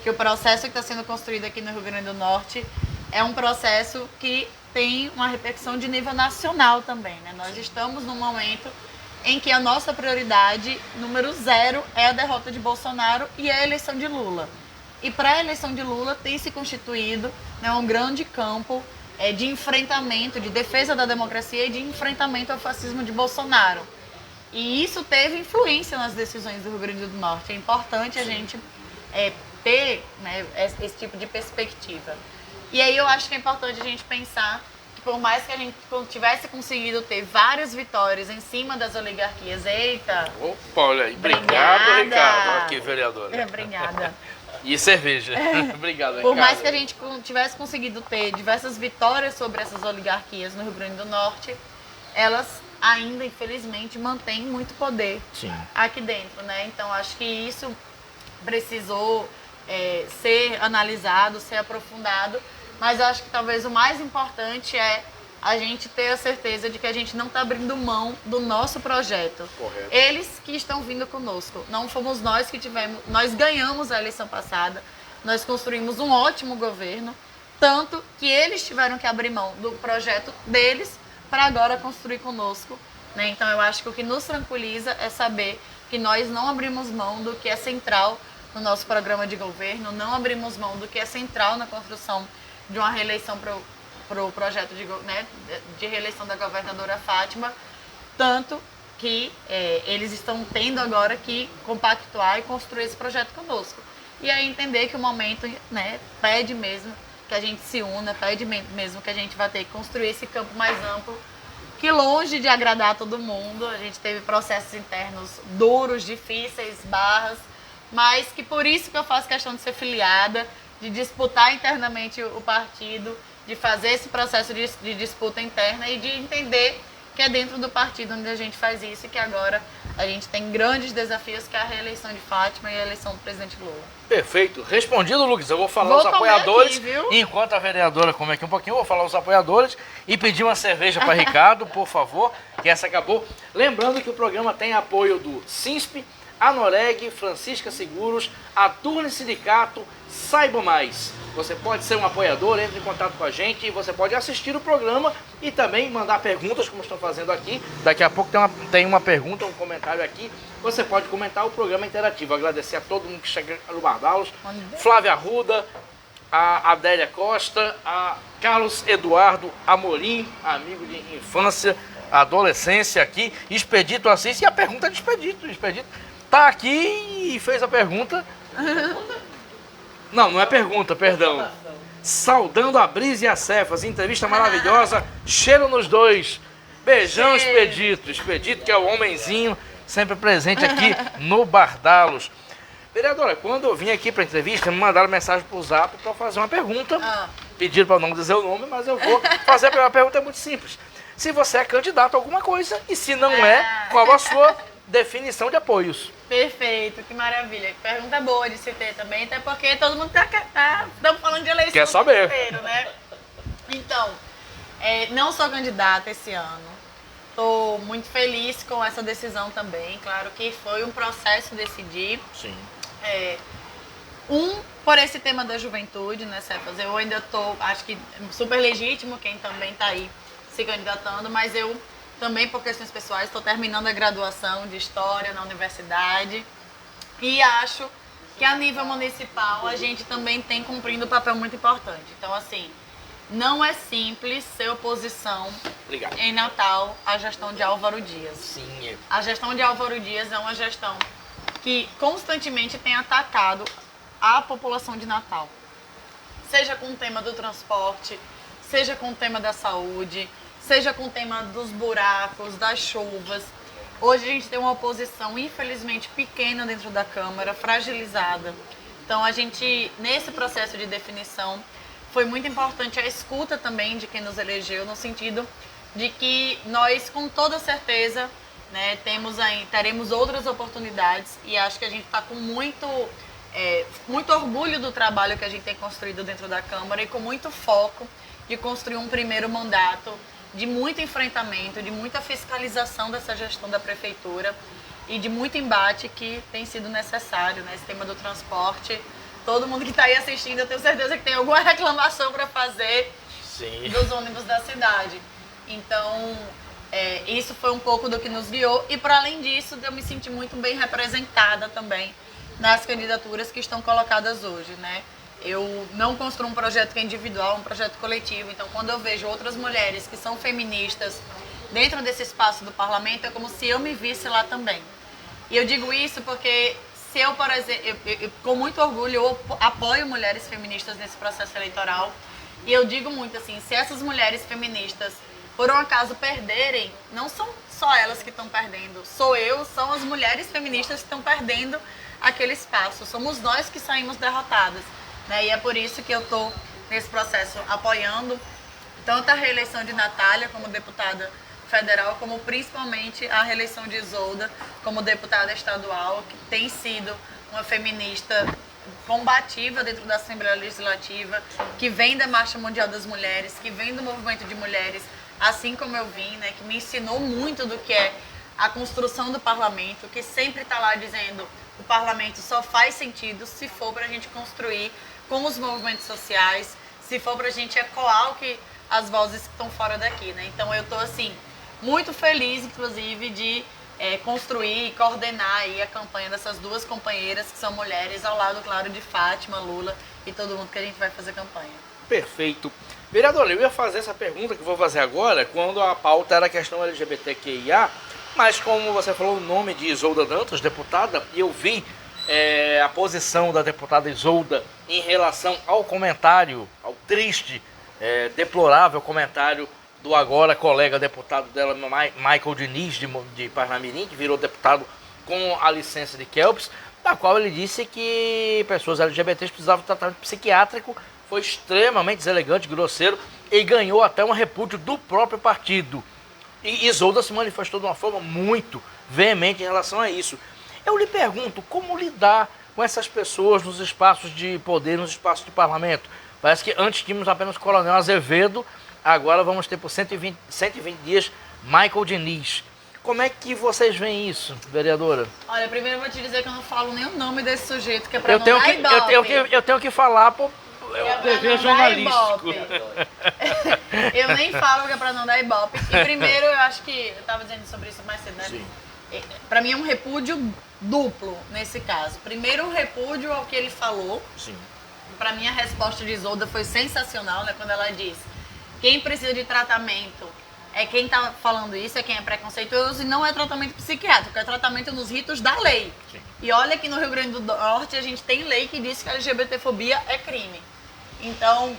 que o processo que está sendo construído aqui no Rio Grande do Norte é um processo que tem uma repercussão de nível nacional também, né? Nós estamos num momento em que a nossa prioridade, número 0, é a derrota de Bolsonaro e a eleição de Lula. E para a eleição de Lula tem se constituído, né, um grande campo de enfrentamento, de defesa da democracia e de enfrentamento ao fascismo de Bolsonaro. E isso teve influência nas decisões do Rio Grande do Norte. É importante a gente ter, né, esse tipo de perspectiva. E aí eu acho que é importante a gente pensar que por mais que a gente tivesse conseguido ter várias vitórias em cima das oligarquias, eita... Opa, olha aí. Obrigado, Ricardo. Aqui, vereadora. Obrigada. E cerveja. Obrigado, Ricardo. Por mais que a gente tivesse conseguido ter diversas vitórias sobre essas oligarquias no Rio Grande do Norte, elas ainda, infelizmente, mantêm muito poder aqui dentro, né? Então, acho que isso precisou ser analisado, ser aprofundado, mas acho que talvez o mais importante é a gente ter a certeza de que a gente não está abrindo mão do nosso projeto. Correto. Eles que estão vindo conosco, não fomos nós que tivemos, nós ganhamos a eleição passada, nós construímos um ótimo governo, tanto que eles tiveram que abrir mão do projeto deles para agora construir conosco, né? Então eu acho que o que nos tranquiliza é saber que nós não abrimos mão do que é central no nosso programa de governo, não abrimos mão do que é central na construção de uma reeleição para o projeto de reeleição da governadora Fátima, tanto que eles estão tendo agora que compactuar e construir esse projeto conosco. E aí entender que o momento, né, pede mesmo que a gente se una, pede mesmo que a gente vai ter que construir esse campo mais amplo, que longe de agradar todo mundo, a gente teve processos internos duros, difíceis, barras, mas que por isso que eu faço questão de ser filiada, de disputar internamente o partido, de fazer esse processo de disputa interna e de entender que é dentro do partido onde a gente faz isso e que agora a gente tem grandes desafios, que é a reeleição de Fátima e a eleição do presidente Lula. Perfeito. Respondido, Lucas. Eu vou falar os apoiadores. Aqui, enquanto a vereadora come aqui um pouquinho, eu vou falar os apoiadores e pedir uma cerveja para Ricardo, por favor, que essa acabou. Lembrando que o programa tem apoio do SINSP, Anoreg, Francisca Seguros, Aturne Sindicato, Saiba Mais. Você pode ser um apoiador, entre em contato com a gente e você pode assistir o programa e também mandar perguntas, como estão fazendo aqui. Daqui a pouco tem uma pergunta, um comentário aqui. Você pode comentar o programa interativo. Agradecer a todo mundo que chega no Bardalos. Flávia Arruda, a Adélia Costa, a Carlos Eduardo Amorim, amigo de infância, adolescência aqui, Expedito Assis, e a pergunta de Expedito. Expedito tá aqui e fez a pergunta. Não é pergunta, perdão. Saudando a Brisa e a Cefas, entrevista maravilhosa, cheiro nos dois. Beijão, Expedito. Expedito, que é o homenzinho, sempre presente aqui no Bardalos. Vereadora, quando eu vim aqui para a entrevista, me mandaram mensagem pro Zap para fazer uma pergunta. Pediram para não dizer o nome, mas eu vou fazer. A pergunta é muito simples. Se você é candidato a alguma coisa e se não é, qual a sua definição de apoios. Perfeito, que maravilha. Pergunta boa de se ter também, até porque todo mundo estamos falando de eleição Quer saber? inteiro, né? Então, não sou candidata esse ano. Estou muito feliz com essa decisão também. Claro que foi um processo decidir. Sim. Por esse tema da juventude, né, Cefas? Eu ainda acho que super legítimo quem também está aí se candidatando, mas eu também, por questões pessoais, estou terminando a graduação de História na universidade e acho que a nível municipal a gente também tem cumprindo um papel muito importante. Então, assim, não é simples ser oposição Obrigado. em Natal à gestão de Álvaro Dias. Sim. A gestão de Álvaro Dias é uma gestão que constantemente tem atacado a população de Natal. Seja com o tema do transporte, seja com o tema da saúde, seja com o tema dos buracos, das chuvas. Hoje a gente tem uma oposição, infelizmente, pequena dentro da Câmara, fragilizada. Então a gente, nesse processo de definição, foi muito importante a escuta também de quem nos elegeu, no sentido de que nós, com toda certeza, né, teremos outras oportunidades e acho que a gente está com muito orgulho do trabalho que a gente tem construído dentro da Câmara e com muito foco de construir um primeiro mandato de muito enfrentamento, de muita fiscalização dessa gestão da Prefeitura e de muito embate que tem sido necessário, né? Esse tema do transporte. Todo mundo que está aí assistindo, eu tenho certeza que tem alguma reclamação para fazer. Sim. Dos ônibus da cidade. Então, isso foi um pouco do que nos guiou. E, para além disso, eu me senti muito bem representada também nas candidaturas que estão colocadas hoje, né? Eu não construo um projeto que é individual, um projeto coletivo. Então, quando eu vejo outras mulheres que são feministas dentro desse espaço do parlamento, é como se eu me visse lá também. E eu digo isso porque se eu, por exemplo, eu, com muito orgulho, eu apoio mulheres feministas nesse processo eleitoral. E eu digo muito assim, se essas mulheres feministas, por um acaso, perderem, não são só elas que estão perdendo, são as mulheres feministas que estão perdendo aquele espaço. Somos nós que saímos derrotadas. Né? E é por isso que eu estou nesse processo apoiando tanto a reeleição de Natália como deputada federal, como principalmente a reeleição de Isolda como deputada estadual, que tem sido uma feminista combativa dentro da Assembleia Legislativa, que vem da Marcha Mundial das Mulheres, que vem do movimento de mulheres, assim como eu vim, né? Que me ensinou muito do que é a construção do parlamento, que sempre está lá dizendo o parlamento só faz sentido se for para a gente construir com os movimentos sociais, se for para a gente ecoar as vozes que estão fora daqui, né? Então eu estou assim, muito feliz, inclusive, de construir e coordenar aí a campanha dessas duas companheiras que são mulheres, ao lado, claro, de Fátima, Lula e todo mundo que a gente vai fazer campanha. Perfeito. Vereador, eu ia fazer essa pergunta que eu vou fazer agora, quando a pauta era a questão LGBTQIA, mas como você falou o nome de Isolda Dantas, deputada, e eu vi a posição da deputada Isolda em relação ao comentário, ao triste, deplorável comentário do agora colega deputado dela, Michael Diniz, de Parnamirim, que virou deputado com a licença de Kelps, da qual ele disse que pessoas LGBTs precisavam de tratamento psiquiátrico, foi extremamente deselegante, grosseiro, e ganhou até um repúdio do próprio partido. E Isolda se manifestou de uma forma muito veemente em relação a isso. Eu lhe pergunto, como lidar com essas pessoas nos espaços de poder, nos espaços de parlamento? Parece que antes tínhamos apenas o Coronel Azevedo, agora vamos ter por 120 dias Michael Diniz. Como é que vocês veem isso, vereadora? Olha, primeiro eu vou te dizer que eu não falo nem o nome desse sujeito, que é pra não dar ibope. Eu tenho que falar por dever jornalístico. Eu nem falo que é pra não dar ibope. E primeiro, eu acho que, eu tava dizendo sobre isso mais cedo, né? Sim. Pra mim é um repúdio duplo, nesse caso. Primeiro, um repúdio ao que ele falou. Sim. Pra mim, a resposta de Isolda foi sensacional, né? Quando ela disse: quem precisa de tratamento é quem tá falando isso, é quem é preconceituoso, e não é tratamento psiquiátrico, é tratamento nos ritos da lei. Sim. E olha que no Rio Grande do Norte a gente tem lei que diz que a LGBTfobia é crime. Então,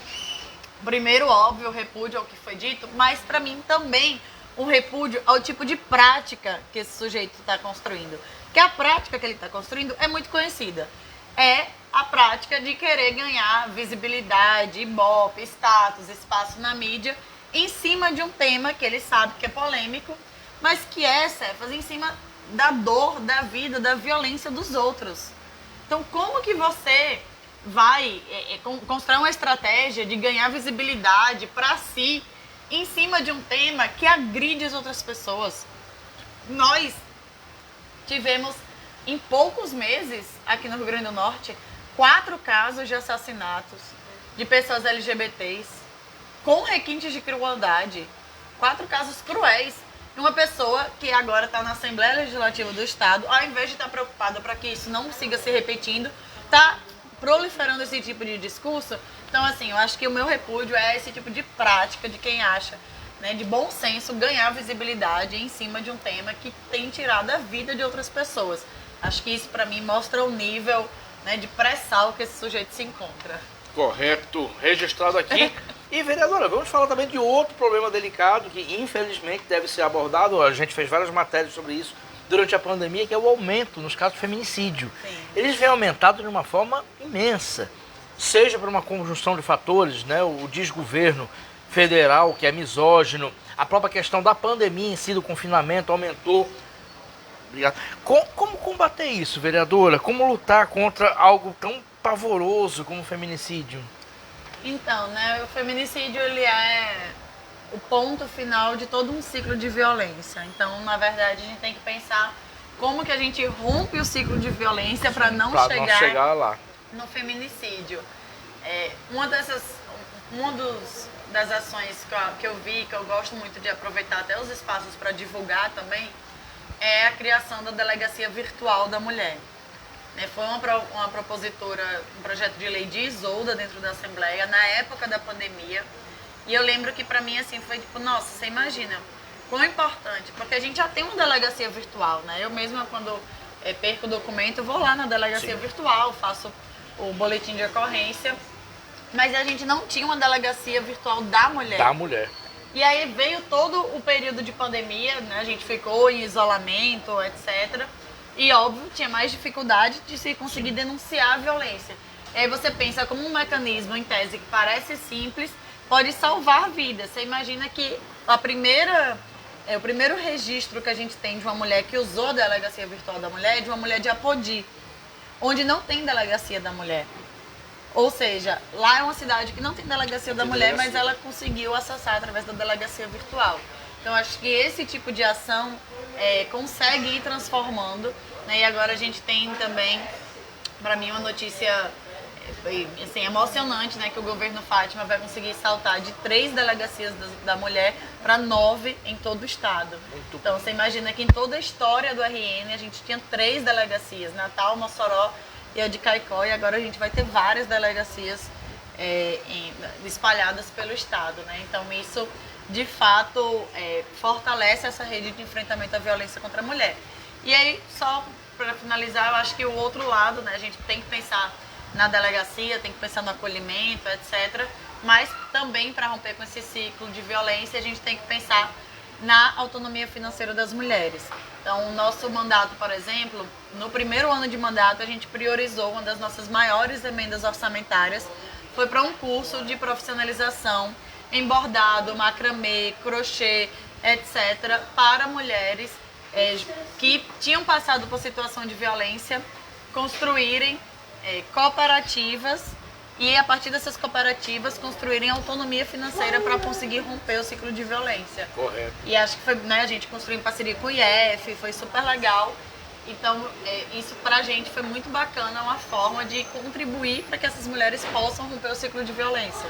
primeiro, óbvio, repúdio ao que foi dito, mas pra mim também um repúdio ao tipo de prática que esse sujeito está construindo. Que a prática que ele está construindo é muito conhecida. É a prática de querer ganhar visibilidade, ibope, status, espaço na mídia, em cima de um tema que ele sabe que é polêmico, mas que Cefas, em cima da dor, da vida, da violência dos outros. Então, como que você vai construir uma estratégia de ganhar visibilidade para si em cima de um tema que agride as outras pessoas? Nós tivemos, em poucos meses, aqui no Rio Grande do Norte, 4 casos de assassinatos de pessoas LGBTs com requintes de crueldade. 4 casos cruéis. E uma pessoa que agora está na Assembleia Legislativa do Estado, ao invés de estar preocupada para que isso não siga se repetindo, está proliferando esse tipo de discurso. Então, assim, eu acho que o meu repúdio é esse tipo de prática de quem acha, né, de bom senso, ganhar visibilidade em cima de um tema que tem tirado a vida de outras pessoas. Acho que isso, para mim, mostra o nível, né, de pré-sal que esse sujeito se encontra. Correto, registrado aqui. E, vereadora, vamos falar também de outro problema delicado que, infelizmente, deve ser abordado. A gente fez várias matérias sobre isso durante a pandemia, que é o aumento nos casos de feminicídio. Sim. Eles vêm aumentado de uma forma imensa, seja por uma conjunção de fatores, né, o desgoverno federal, que é misógino, a própria questão da pandemia em si, do confinamento, aumentou. Obrigado. Como combater isso, vereadora? Como lutar contra algo tão pavoroso como o feminicídio? Então, né, o feminicídio, ele é o ponto final de todo um ciclo de violência. Então, na verdade, a gente tem que pensar como que a gente rompe o ciclo de violência para não chegar lá no feminicídio. Das ações que eu vi, que eu gosto muito de aproveitar até os espaços para divulgar também, é a criação da Delegacia Virtual da Mulher. Foi uma propositora, um projeto de lei de Isolda dentro da Assembleia, na época da pandemia. E eu lembro que para mim, assim, foi tipo, nossa, você imagina, quão importante, porque a gente já tem uma delegacia virtual, né? Eu mesma, quando perco o documento, vou lá na delegacia virtual, faço o boletim de ocorrência, mas a gente não tinha uma delegacia virtual da mulher. Da mulher. E aí veio todo o período de pandemia, né? A gente ficou em isolamento, etc., e, óbvio, tinha mais dificuldade de se conseguir denunciar a violência. E aí você pensa como um mecanismo, em tese, que parece simples, pode salvar vidas. Você imagina que o primeiro registro que a gente tem de uma mulher que usou a Delegacia Virtual da Mulher é de uma mulher de Apodi, onde não tem Delegacia da Mulher. Ou seja, lá é uma cidade que não tem Delegacia da Mulher, mas ela conseguiu acessar através da Delegacia Virtual. Então, acho que esse tipo de ação consegue ir transformando, né? E agora a gente tem também, para mim, uma notícia assim, emocionante, né? Que o governo Fátima vai conseguir saltar de 3 delegacias da mulher para 9 em todo o estado. Então, você imagina que em toda a história do RN a gente tinha 3 delegacias, Natal, Mossoró e a de Caicó, e agora a gente vai ter várias delegacias espalhadas pelo estado, né? Então, isso de fato fortalece essa rede de enfrentamento à violência contra a mulher. E aí, só para finalizar, eu acho que o outro lado, né, a gente tem que pensar na delegacia, tem que pensar no acolhimento, etc. Mas também, para romper com esse ciclo de violência, a gente tem que pensar na autonomia financeira das mulheres. Então, o nosso mandato, por exemplo, no primeiro ano de mandato, a gente priorizou uma das nossas maiores emendas orçamentárias, foi para um curso de profissionalização em bordado, macramê, crochê, etc., para mulheres que tinham passado por situação de violência, construírem cooperativas e, a partir dessas cooperativas, construírem autonomia financeira para conseguir romper o ciclo de violência. Correto. E acho que foi, né, a gente construiu em parceria com o IEF, foi super legal. Então, isso pra gente foi muito bacana, uma forma de contribuir para que essas mulheres possam romper o ciclo de violência.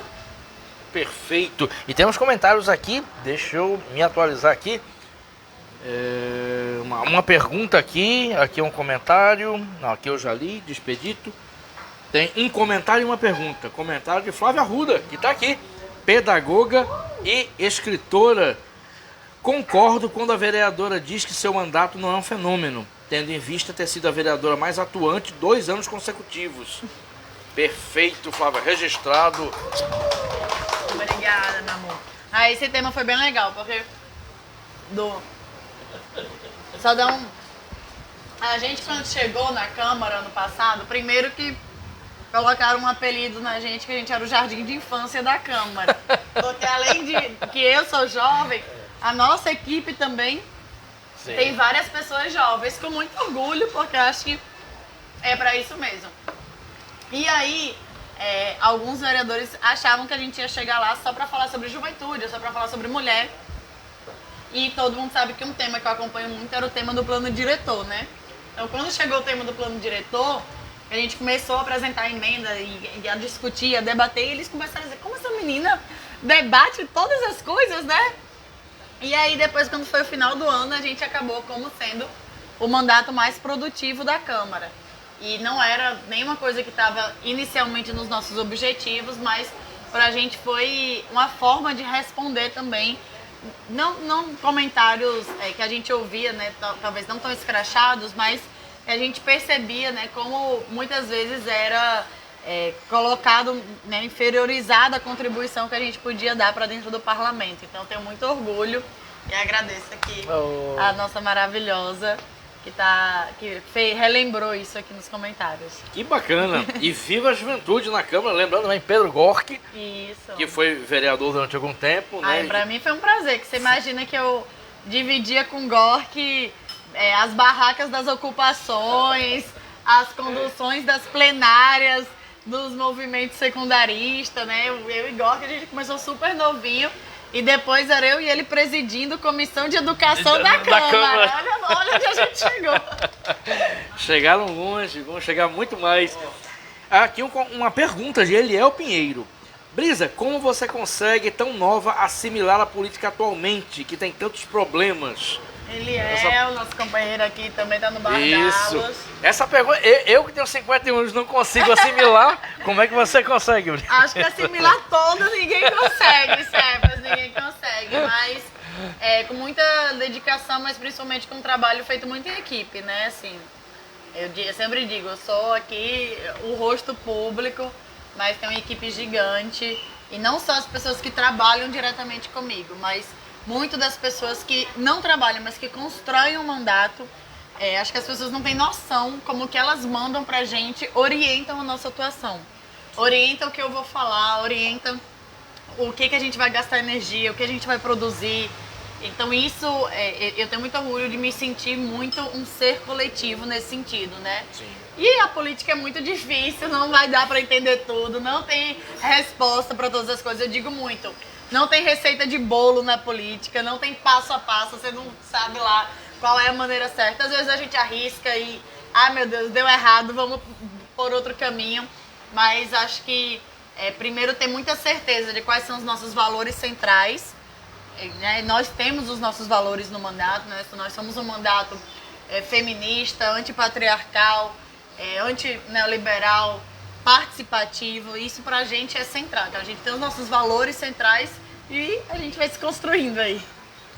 Perfeito. E temos comentários aqui, deixa eu me atualizar aqui. Uma pergunta aqui é um comentário. Não, aqui eu já li, despedito. Tem um comentário e uma pergunta. Comentário de Flávia Arruda, que está aqui. Pedagoga e escritora. Concordo quando a vereadora diz que seu mandato não é um fenômeno, tendo em vista ter sido a vereadora mais atuante 2 anos consecutivos. Perfeito, Flávia. Registrado. Obrigada, meu amor. Esse tema foi bem legal, porque só dá um... A gente, quando chegou na Câmara ano passado, primeiro que colocaram um apelido na gente, que a gente era o jardim de infância da Câmara. Porque além de que eu sou jovem, a nossa equipe também Sim. Tem várias pessoas jovens com muito orgulho, porque eu acho que é para isso mesmo. E aí, alguns vereadores achavam que a gente ia chegar lá só para falar sobre juventude, só para falar sobre mulher. E todo mundo sabe que um tema que eu acompanho muito era o tema do plano diretor, né? Então, quando chegou o tema do plano diretor, a gente começou a apresentar a emenda e a discutir, a debater, e eles começaram a dizer, como essa menina debate todas as coisas, né? E aí, depois, quando foi o final do ano, a gente acabou como sendo o mandato mais produtivo da Câmara. E não era nenhuma coisa que estava inicialmente nos nossos objetivos, mas para a gente foi uma forma de responder também, não comentários que a gente ouvia, né, talvez não tão escrachados, mas a gente percebia, né, como muitas vezes era colocado, né, inferiorizada a contribuição que a gente podia dar para dentro do parlamento. Então, eu tenho muito orgulho e agradeço aqui a nossa maravilhosa que relembrou isso aqui nos comentários. Que bacana! E viva a juventude na Câmara, lembrando também Pedro Gork, Isso. que foi vereador durante algum tempo. Ai, né? pra mim foi um prazer, que você imagina que eu dividia com o Gork as barracas das ocupações, as conduções das plenárias, dos movimentos secundaristas, né? Eu e Gork, a gente começou super novinho. E depois era eu e ele presidindo comissão de educação da Câmara. Olha onde a gente chegou. Chegaram longe, vão chegar muito mais. Aqui uma pergunta de Eliel Pinheiro. Brisa, como você consegue, tão nova, assimilar a política atualmente, que tem tantos problemas? Ele o nosso companheiro aqui, também tá no Bar Isso. Galos. Essa pergunta, eu que tenho 51 anos não consigo assimilar, como é que você consegue, Brisa? Acho que assimilar todas ninguém consegue, Cephas, ninguém consegue, mas com muita dedicação, mas principalmente com um trabalho feito muito em equipe, né, assim, eu sempre digo, eu sou aqui o rosto público, mas tem uma equipe gigante, e não só as pessoas que trabalham diretamente comigo, mas muito das pessoas que não trabalham, mas que constroem um mandato. Acho que as pessoas não têm noção como que elas mandam pra gente, orientam a nossa atuação. Orientam o que eu vou falar, orientam o que a gente vai gastar energia, o que a gente vai produzir. Então isso, eu tenho muito orgulho de me sentir muito um ser coletivo nesse sentido, né? Sim. E a política é muito difícil, não vai dar pra entender tudo, não tem resposta pra todas as coisas, eu digo muito. Não tem receita de bolo na política, não tem passo a passo, você não sabe lá qual é a maneira certa. Às vezes a gente arrisca e, meu Deus, deu errado, vamos por outro caminho. Mas acho que primeiro ter muita certeza de quais são os nossos valores centrais. Né? Nós temos os nossos valores no mandato, né? Nós somos um mandato feminista, antipatriarcal, anti-neoliberal, participativo. Isso pra gente é central. Então a gente tem os nossos valores centrais e a gente vai se construindo aí.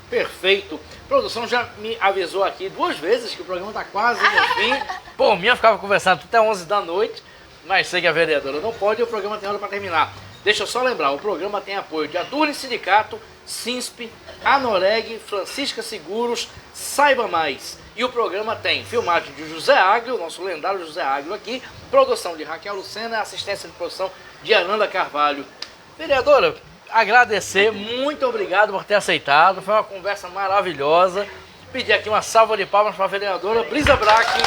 Perfeito. A produção já me avisou aqui 2 vezes que o programa está quase no fim. Por mim, eu ficava conversando até 11 da noite, mas sei que a vereadora não pode e o programa tem hora para terminar. Deixa eu só lembrar, o programa tem apoio de Adurne Sindicato, SINSP, Anoreg, Francisca Seguros, Saiba Mais. E o programa tem filmagem de José Agro, nosso lendário José Agro aqui, produção de Raquel Lucena, assistência de produção de Ananda Carvalho. Vereadora, agradecer, muito obrigado por ter aceitado, foi uma conversa maravilhosa. Pedir aqui uma salva de palmas para a vereadora Brisa Braque.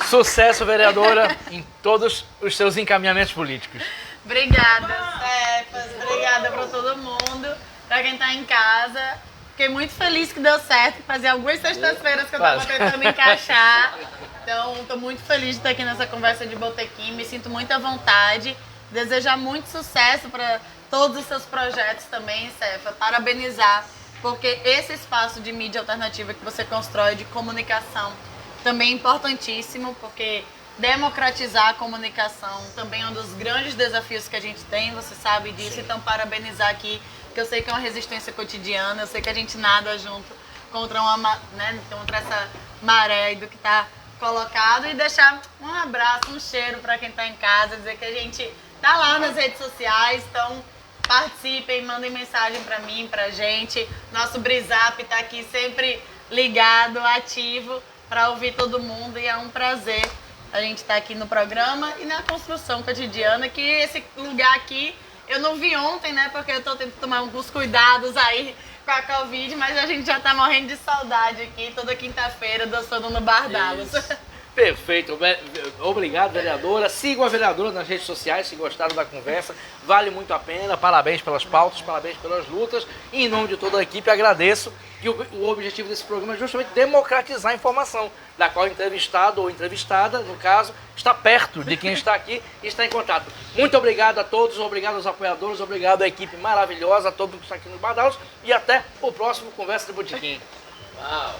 Sucesso, vereadora, em todos os seus encaminhamentos políticos. Obrigada, Cephas, obrigada para todo mundo, para quem está em casa. Fiquei muito feliz que deu certo, fazia algumas sextas-feiras que eu estava tentando encaixar. Então, estou muito feliz de estar aqui nessa conversa de botequim, me sinto muito à vontade. Desejar muito sucesso para todos os seus projetos também, Cephas. Parabenizar, porque esse espaço de mídia alternativa que você constrói, de comunicação, também é importantíssimo, porque democratizar a comunicação também é um dos grandes desafios que a gente tem, você sabe disso. Sim. Então, parabenizar aqui, porque eu sei que é uma resistência cotidiana, eu sei que a gente nada junto contra contra essa maré aí do que está colocado, e deixar um abraço, um cheiro para quem está em casa, dizer que a gente tá lá nas redes sociais, então participem, mandem mensagem para mim, pra gente. Nosso Brizap tá aqui sempre ligado, ativo, para ouvir todo mundo, e é um prazer a gente estar aqui no programa e na construção cotidiana, que esse lugar aqui Eu não vi ontem, né, porque eu tô tentando tomar alguns cuidados aí com a Covid, mas a gente já tá morrendo de saudade aqui, toda quinta-feira, dançando no Bar Dallas. Perfeito, obrigado, vereadora. Sigam a vereadora nas redes sociais se gostaram da conversa, vale muito a pena. Parabéns pelas pautas, parabéns pelas lutas. E em nome de toda a equipe, agradeço. Que o objetivo desse programa é justamente democratizar a informação, da qual o entrevistado ou entrevistada, no caso, está perto de quem está aqui e está em contato. Muito obrigado a todos, obrigado aos apoiadores, obrigado à equipe maravilhosa, a todo mundo que está aqui no Bar Dallas, e até o próximo Conversa de Botequim. Uau.